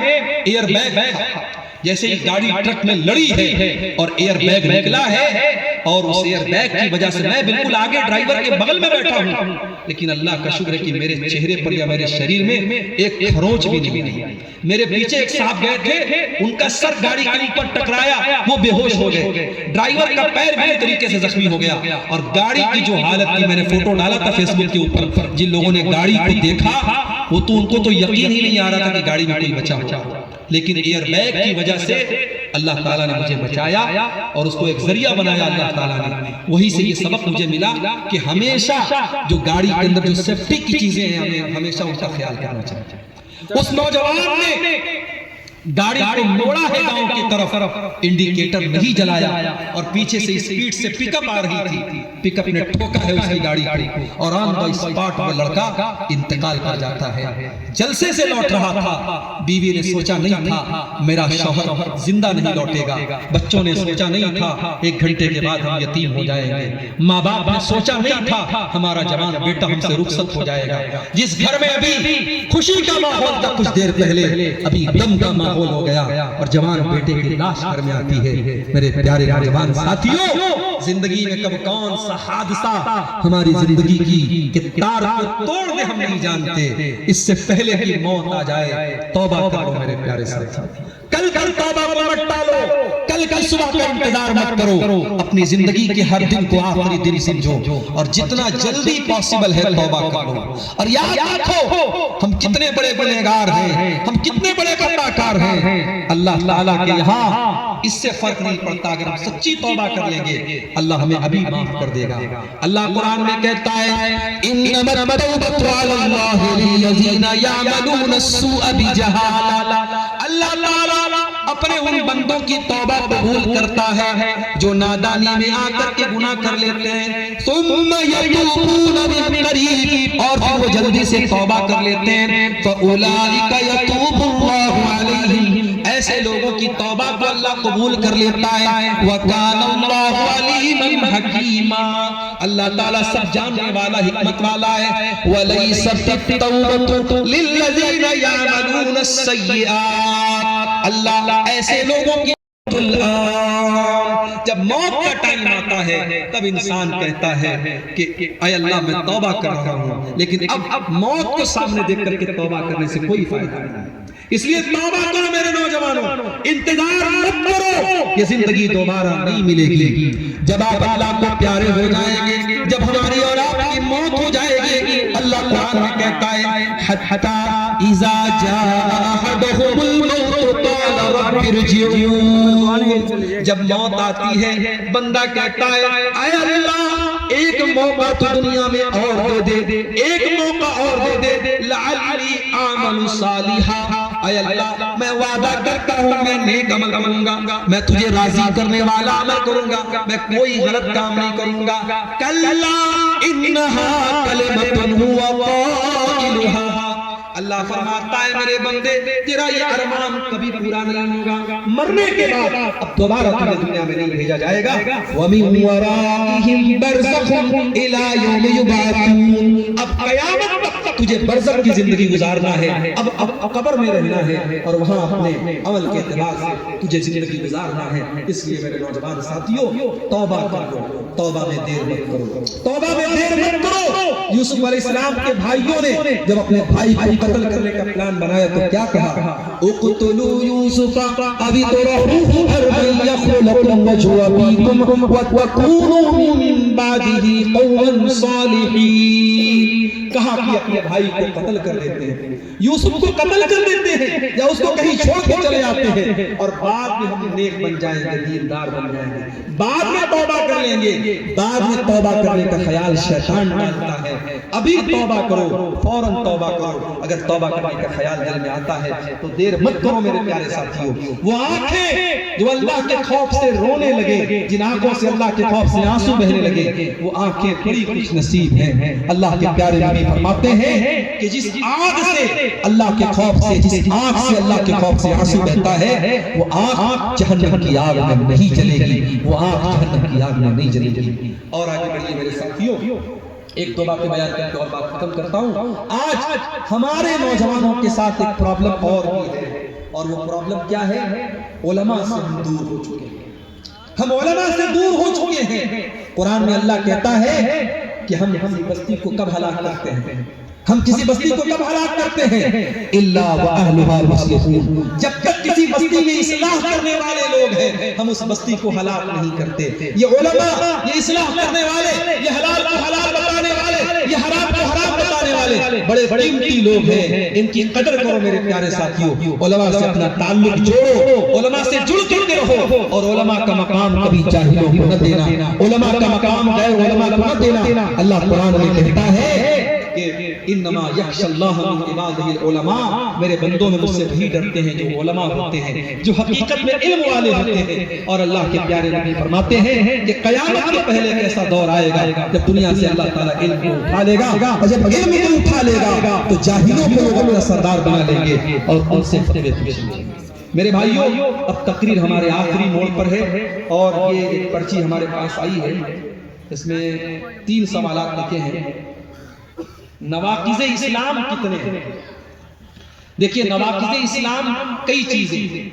ایئر بیگ تھا۔ جیسے ہی گاڑی ٹرک میں لڑی ہے اور ایئر بیگ نکلا ہے، اور اس ایئر بیگ کی وجہ سے میں بالکل آگے ڈرائیور کے بغل میں بیٹھا ہوں، لیکن اللہ کا شکر ہے کہ میرے چہرے پر یا میرے شریر میں ایک خروچ بھی نہیں ہے۔ میرے پیچھے ایک صاحب گئے تھے، ان کا سر گاڑی کے اوپر ٹکرایا، وہ بے ہوش ہو گئے، ڈرائیور کا پیر بھی ایک طریقے سے زخمی ہو گیا، اور گاڑی کی جو حالت تھی، میں نے فوٹو ڈالا تھا فیس بک کے اوپر، جن لوگوں نے گاڑی کو دیکھا وہ تو ان کو تو یقین ہی نہیں آ رہا تھا کہ گاڑی میں کوئی بچا ہوا، لیکن ایئر بیگ کی وجہ سے اللہ تعالیٰ نے مجھے بچایا اور اس کو ایک ذریعہ بنایا اللہ تعالیٰ نے۔ وہی سے یہ سبق مجھے ملا کہ ہمیشہ جو گاڑی کے اندر جو سیفٹی کی چیزیں ہیں ہمیں ہمیشہ ان کا خیال کرنا چاہیے۔ اس نوجوان نے گاڑی کو موڑا ہے گاؤں کی طرف، انڈیکیٹر نہیں جلایا، اور پیچھے سے اسپیڈ سے پک اپ آ رہی تھی، پک اپ نے ٹھوکا ہے اس کی گاڑی کو، اور آن دا اسپاٹ وہ لڑکا انتقال کر جاتا ہے۔ جلسے سے لوٹ رہا تھا، بیوی نے سوچا نہیں تھا میرا شوہر زندہ نہیں لوٹے گا، بچوں نے سوچا نہیں تھا ایک گھنٹے کے بعد ہم یتیم ہو جائیں گے، ماں باپ نے سوچا نہیں تھا ہمارا جوان بیٹا ہم سے رخصت ہو جائے گا۔ جس گھر میں ابھی خوشی کا ماحول تھا، کچھ دیر پہلے ابھی غم کا ماحول ہو گیا، اور جوان بیٹے کی لاش گھر میں آتی ہے۔ میرے پیارے جوان ساتھیوں، زندگی میں کب کون سا حادثہ ہماری زندگی کی کہ تار کو توڑ دے ہم نہیں جانتے، اس سے پہلے کہ موت آ جائے توبہ کرو میرے پیارے ساتھی، کل توبہ کو مت ٹالو، کل صبح کا انتظار مت کرو، اپنی زندگی کے ہر دن کو آخری دن سمجھو، اور جتنا جلدی پاسبل ہے توبہ کرو، اور یاد رکھو ہم کتنے بڑے گنہگار ہیں، ہم کتنے بڑے بدکار ہیں، اللہ تعالیٰ کے یہاں اس سے فرق نہیں پڑتا، اگر ہم سچی توبہ کر لیں گے اللہ ہمیں ابھی معاف کر دے گا۔ اللہ قرآن میں کہتا ہے انما التوبۃ علی اللہ للذین یعملون السوء بجہالہ، اللہ تعالیٰ اپنے ان بندوں کی توبہ قبول کرتا ہے جو نادانی میں آ کر کے گناہ کر لیتے ہیں، ثم یتوبون من قریب، اور پھر وہ جلدی سے توبہ کر لیتے ہیں، فاولئک یتوب اللہ علیہم، ایسے لوگوں کی توبہ کو اللہ قبول کر لیتا ہے، وَكَانَ اللَّهُ عَلِيمًا حَكِيمًا، اللہ تعالیٰ سب جاننے والا حکمت والا ہے۔ وَلَيْسَتِ التَّوْبَةُ لِلَّذِينَ يَعْمَلُونَ السَّيِّئَاتِ، اللہ ایسے لوگوں کی جب موت کا ٹائم آتا ہے تب انسان کہتا ہے کہ اے اللہ میں توبہ کر رہا ہوں، لیکن اب موت کو سامنے دیکھ کر کے توبہ کرنے سے کوئی فائدہ نہیں، اس لیے توبہ کرو میرے نوجوانوں، انتظار مت کرو، یہ زندگی دوبارہ نہیں ملے گی۔ جب آپ اللہ کو پیارے ہو جائیں گے، جب ہماری اور آپ کی موت ہو جائے گی، اللہ قرآن میں کہتا ہے حتی اذا جاء احدهم الموت قال رب ارجعون، جب موت آتی ہے بندہ کہتا ہے اے اللہ ایک موقع تو دنیا میں اور دے دے، ایک موقع اور دے دے، لعلی اعمل صالحا، اے اللہ میں وعدہ کرتا ہوں میں نیک عمل کروں گا، میں تجھے راضی کرنے والا عمل کروں گا، میں کوئی غلط کام نہیں کروں گا، کلا انہا کلمۃ هو قائلھا، اللہ فرماتا ہے میرے بندے تیرا یہ ارمان کبھی پورا نہیں ہوگا، مرنے کے بعد اب دوبارہ تمہیں دنیا میں نہیں بھیجا جائے گا، وَمِن وَرَائِهِمْ بَرْزَخٌ إِلَى يَوْمِ يُبْعَثُونَ، اب قیامت تک تجھے برزخ کی زندگی گزارنا ہے، اب قبر میں رہنا ہے، اور وہاں اپنے عمل کے اعتبار سے تجھے زندگی گزارنا ہے۔ اس لیے میرے نوجوان ساتھیوں توبہ کرو، توبہ میں دیر مت کرو، توبہ میں دیر مت کرو۔ یوسف علیہ السلام کے بھائیوں نے جب اپنے بھائی کو قتل کرنے کا پلان بنایا تو کیا کہا؟ اقتلوا یوسف او اطرحوه ارضا یخل لکم وجه ابیکم وتکونوا من بعده قوما صالحین، کہا کہ اپنے بھائی کو قتل کر دیتے ہیں، یوسف کو قتل کر دیتے ہیں یا اس کو کہیں چھوڑ کے چلے آتے ہیں، اور بعد میں ہم نیک بن جائیں گے، دیندار بن جائیں گے، بعد میں توبہ کر لیں گے۔ بعد میں توبہ کرنے کا خیال شیطان ڈالتا ہے، ابھی توبہ کرو، فوراً توبہ کرو۔ اگر توبہ کرنے کا خیال دل میں آتا ہے تو دیر مت کرو میرے پیارے ساتھیوں۔ وہ آنکھیں جو اللہ کے خوف سے رونے لگے، جن آنکھوں سے اللہ کے خوف سے آنسو بہنے لگے، وہ آنکھیں بڑی خوش نصیب ہیں۔ اللہ کے پیارے نبی فرماتے ہیں کہ جس آنکھ سے اللہ کے خوف سے، جس آنکھ سے اللہ کے خوف سے آنسو بہتا ہے، وہ آنکھ جہنم کی آگ میں نہیں جلے گی، وہ آنکھ جہنم کی آگ میں نہیں جلے گی۔ اور آگے بڑھیے میرے ساتھیوں، ایک دو باتیں بیان کر کے اور بات ختم کرتا ہوں۔ آج ہمارے نوجوانوں کے ساتھ ایک پرابلم اور بھی ہے، اور وہ پرابلم کیا ہے؟ علماء سے ہم دور ہو چکے ہیں، ہم علماء سے دور ہو چکے ہیں۔ قرآن میں اللہ کہتا ہے کہ ہم کسی بستی کو کب ہلاک کرتے ہیں، ہم کسی بستی کو کب ہلاک کرتے ہیں، الا واہلھا مصلحون، جب تک کسی بستی میں اصلاح کرنے والے لوگ ہیں ہم اس بستی کو ہلاک نہیں کرتے۔ یہ علماء، یہ اصلاح کرنے والے، یہ حلال کو حلال بتانے والے، یہ حرام کو حرام بتانے والے بڑے قیمتی لوگ ہیں، ان کی قدر کرو میرے پیارے ساتھیوں۔ علماء سے اپنا تعلق جوڑو، علماء سے جڑ کے رہو، اور علماء کا مقام کبھی جاہلوں کو نہ دینا، علماء کا مقام غیر علماء کو نہ دینا۔ اللہ قرآن میں کہتا ہے کہ انما یخشی اللہ من عبادہ العلماء، میرے بندوں میں مجھ سے وہی ڈرتے ہیں جو علماء ہوتے ہیں، جو حقیقت میں علم والے ہوتے ہیں۔ اور اللہ کے پیارے نبی فرماتے ہیں کہ قیامت کے پہلے ایک ایسا دور آئے گا جب دنیا سے اللہ تعالیٰ علم کو اٹھا لے گا، اور جب علم کو اٹھا لے گا تو جاہلوں کو لوگ اپنا سردار بنا لیں گے اور ان سے فتوے پوچھیں گے۔ میرے بھائیوں، اب تقریر ہمارے آخری موڑ پر ہے، اور یہ ایک پرچی ہمارے پاس آئی ہے، اس میں 3 سوالات لکھے ہیں۔ نواقض اسلام کتنے ہیں؟ دیکھیے، نواقض اسلام کئی چیزیں،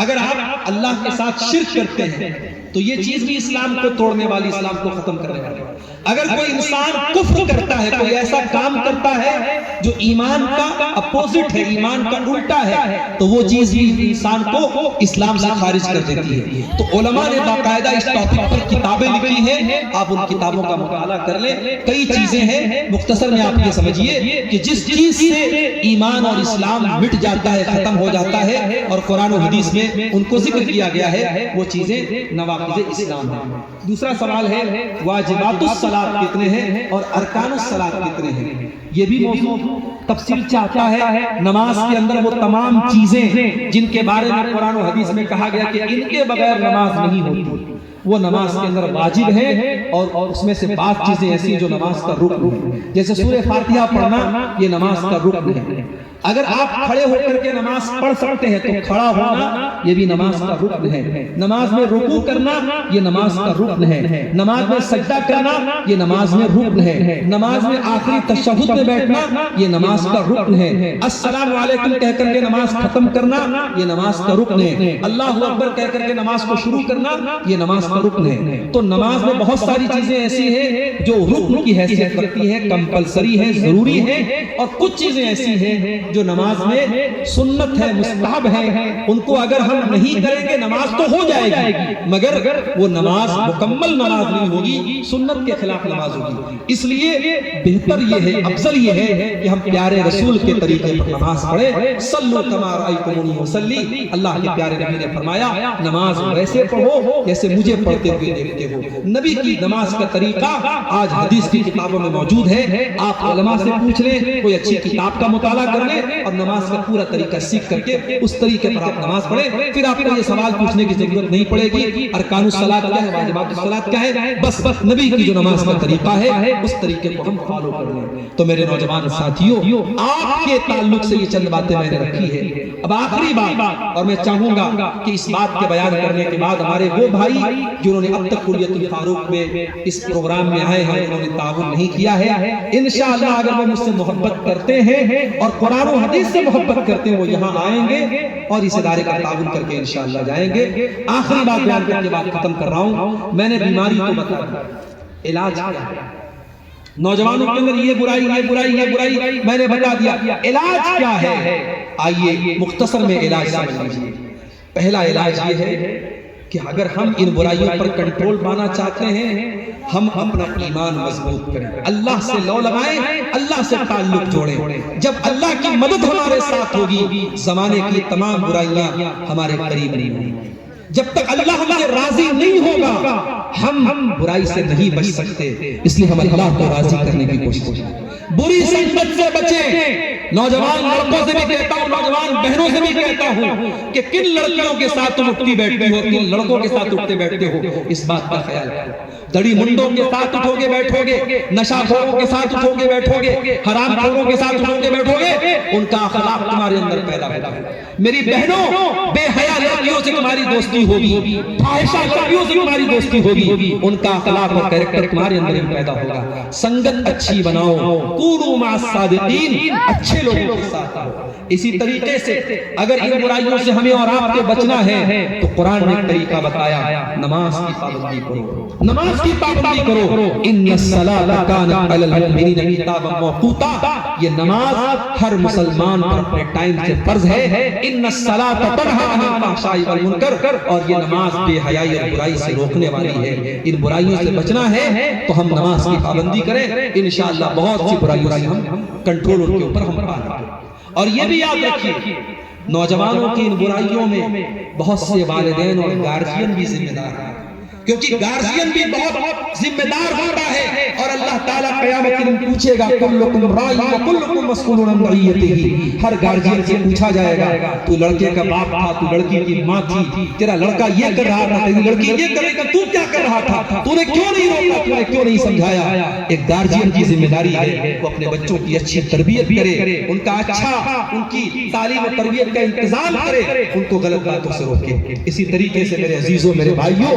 اگر آپ اللہ کے ساتھ شرک کرتے ہیں تو یہ چیز بھی اسلام کو توڑنے والی، اسلام کو ختم کرنے والی۔ اگر کوئی انسان کفر کرتا ہے، کوئی ایسا کام کرتا ہے جو ایمان کا اپوزٹ ہے، ایمان کا الٹا ہے، تو وہ چیز بھی انسان کو اسلام سے خارج کر دیتی ہے۔ تو علماء نے باقاعدہ اس ٹاپک پر کتابیں لکھی ہیں، آپ ان کتابوں کا مطالعہ کر لیں۔ کئی چیزیں ہیں، مختصر میں آپ یہ سمجھیے کہ جس چیز سے ایمان اور اسلام مٹ جاتا ہے، ختم ہو جاتا ہے، اور قرآن و حدیث میں ان کو ذکر کیا گیا ہے، وہ چیزیں نواقض اسلام ہیں۔ دوسرا سوال ہے واجبات الصلاۃ کتنے ہیں اور ارکان الصلاۃ کتنے ہیں؟ یہ بھی موضوع تفصیل چاہتا ہے۔ نماز کے اندر وہ تمام چیزیں جن کے بارے میں قرآن و حدیث میں کہا گیا کہ ان کے بغیر نماز نہیں ہوتی، وہ نماز کے اندر واجب ہے، اور اس میں سے بعض چیزیں ایسی جو نماز کا رکن ہے، جیسے سورہ فاتحہ پڑھنا، یہ نماز کا رکن ہے۔ اگر آپ کھڑے ہو کر کے نماز پڑھ سکتے ہیں تو کھڑا ہونا یہ بھی نماز کا رکن ہے۔ نماز میں رکوع کرنا یہ نماز کا رکن ہے۔ نماز میں سجدہ کرنا یہ نماز میں رکن ہے۔ نماز میں آخری تشہد میں بیٹھنا یہ نماز کا رکن ہے۔ السلام علیکم کہہ کر کے نماز ختم کرنا یہ نماز کا رکن ہے۔ اللہ اکبر کہہ کر کے نماز کو شروع کرنا یہ نماز کا رکن ہے۔ تو نماز میں بہت ساری چیزیں ایسی ہیں جو رکن کی حیثیت رکھتی ہیں، کمپلسری ہے، ضروری ہے، اور کچھ چیزیں ایسی ہیں جو نماز میں سنت ہے، مستحب ہے، ان کو اگر ہم نہیں کریں گے نماز تو ہو جائے گی، مگر وہ نماز مکمل نماز نہیں ہوگی، سنت کے خلاف نماز ہوگی۔ اس لیے بہتر یہ ہے، افضل یہ ہے کہ ہم پیارے رسول کے طریقے پر نماز پڑھیں۔ صلو کما رأیتمونی اصلی، اللہ کے پیارے نبی نے فرمایا نماز ویسے پڑھو جیسے مجھے پڑھتے ہوئے دیکھتے ہو۔ نبی کی نماز کا طریقہ آج حدیث کی کتابوں میں موجود ہے، آپ علماء سے پوچھ لیں، کوئی اچھی کتاب کا مطالعہ کر لیں اور نماز کا پورا طریقہ سیکھ کر کے اس طریقے پر آپ نماز پڑھیں۔ پھر آپ کو یہ سوال پوچھنے کی ضرورت نہیں پڑے گی ارکان الصلاۃ کیا ہے، واجبات الصلاۃ کیا ہے، بس نبی کی جو نماز کا طریقہ ہے اس طریقے کو ہم فالو کر لیں۔ تو میرے نوجوان ساتھیوں، آپ کے تعلق سے یہ چند باتیں میں نے رکھی ہے۔ اب آخری بات، اور میں چاہوں گا کہ اس بات کے بیان کرنے کے بعد ہمارے وہ بھائی جنہوں نے اب تک کلیت الفاروق میں اس پروگرام میں آئے ہیں، انہوں نے تعاون نہیں کیا ہے، انشاءاللہ اگر وہ مجھ سے محبت کرتے ہیں اور قرآن و حدیث سے محبت کرتے ہیں وہ یہاں آئیں گے اور اس ادارے کا تعاون کر کے انشاءاللہ جائیں گے۔ آخری بات بیان کر کے بات ختم کر رہا ہوں۔ میں نے بیماری کو بتا دیا، علاج کیا ہے، نوجوانوں کے اندر یہ برائی یہ برائی یہ برائی میں نے بتا دیا، علاج کیا ہے؟ آئیے مختصر میں علاج سمجھ لیجیے۔ پہلا علاج یہ ہے کہ اگر ہم ان برائیوں پر کنٹرول پانا چاہتے ہیں، ہم اپنا ایمان مضبوط کریں، اللہ سے لو لگائیں، اللہ سے تعلق جوڑیں۔ جب اللہ کی مدد ہمارے ساتھ ہوگی، زمانے کی تمام برائیاں ہمارے قریب نہیں ہوں گی۔ جب تک اللہ ہم سے راضی نہیں ہوگا ہم برائی سے نہیں بچ سکتے، اس لیے ہم اللہ کو راضی کرنے کی کوشش کریں۔ بری سنگت سے بچیں۔ نوجوان لڑکوں سے بھی کہتا ہوں، نوجوان بہنوں سے بھی کہتا ہوں کہ کن لڑکیوں کے ساتھ تم اٹھتی بیٹھتی ہو، کن لڑکوں کے ساتھ اٹھتے بیٹھتے ہو، اس بات کا خیال کرو۔ دڑی منڈوں کے ساتھ اٹھو گے بیٹھو گے، نشہ خوروں کے ساتھ اٹھو گے بیٹھو گے، حرام خوروں کے ساتھ اٹھو گے بیٹھو گے، ان کا اخلاق تمہارے اندر پیدا ہوگا۔ میری بہنوں، بے حیا لڑکیوں سے تمہاری دوستی دوستی ہوگی، فاحشہ لڑکیوں سے تمہاری دوستی ہوگی، ان کا اخلاق اور کریکٹر تمہارے اندر پیدا ہوگا۔ سنگت اچھی بناؤ، کونوا مع الصادقین، اچھے لوگوں کے ساتھ رہو۔ اسی طریقے سے اگر ان برائیوں سے ہمیں اور آپ کے بچنا ہے تو قرآن نے ایک طریقہ بتایا، نماز کی پابندی کرو، نماز کی پابندی کرو۔ ان الصلاۃ کانت علی المؤمنین کتابا موقوتا، یہ نماز ہر مسلمان پر اپنے ٹائم سے فرض ہے۔ ان الصلاۃ تنہی عن الفحشاء والمنکر، اور یہ نماز بے حیائی اور برائی سے روکنے والی ہے۔ ان برائیوں سے بچنا ہے تو ہم نماز کی پابندی کریں، انشاءاللہ بہت سی برائیوں سے ہم کنٹرول ان کے اوپر ہم پا لیں گے۔ اور یہ بھی یاد رکھیے، نوجوانوں کی ان برائیوں میں بہت سے والدین اور گارجین بھی ذمہ دار ہیں، کیونکہ گارجین بھی بہت ذمہ دار ہوتا ہے، اور اللہ تعالیٰ قیامت کے دن پوچھے گا کلکم راع وکلکم مسئول عن رعیتہ، ہر گارجین سے پوچھا جائے گا تو لڑکے کا باپ تھا، تو لڑکی کی ماں تھی، تیرا لڑکا یہ کر رہا تھا، تیری لڑکی یہ کر رہی تھی، تو کیا کر رہا تھا، تو نے کیوں نہیں روکا، تو نے کیوں نہیں سمجھایا۔ ایک گارجین کی ذمہ داری ہے وہ اپنے بچوں کی اچھی تربیت کرے، ان کا اچھا، ان کی تعلیم و تربیت کا انتظام کرے، ان کو غلط باتوں سے روکے۔ اسی طریقے سے میرے عزیزوں، میرے بھائیوں،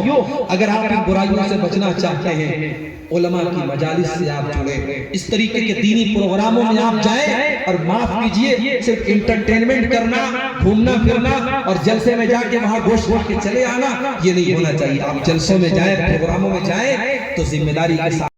اگر آپ ان برائیوں سے بچنا چاہتے ہیں، علماء کی مجالس سے آپ جڑیں، اس طریقے کے دینی پروگراموں میں آپ جائیں، اور معاف کیجئے صرف انٹرٹینمنٹ کرنا، گھومنا پھرنا اور جلسے میں جا کے وہاں گوشت کھا کے چلے آنا، یہ نہیں ہونا چاہیے۔ آپ جلسوں میں جائیں، پروگراموں میں جائیں تو ذمہ داری کے ساتھ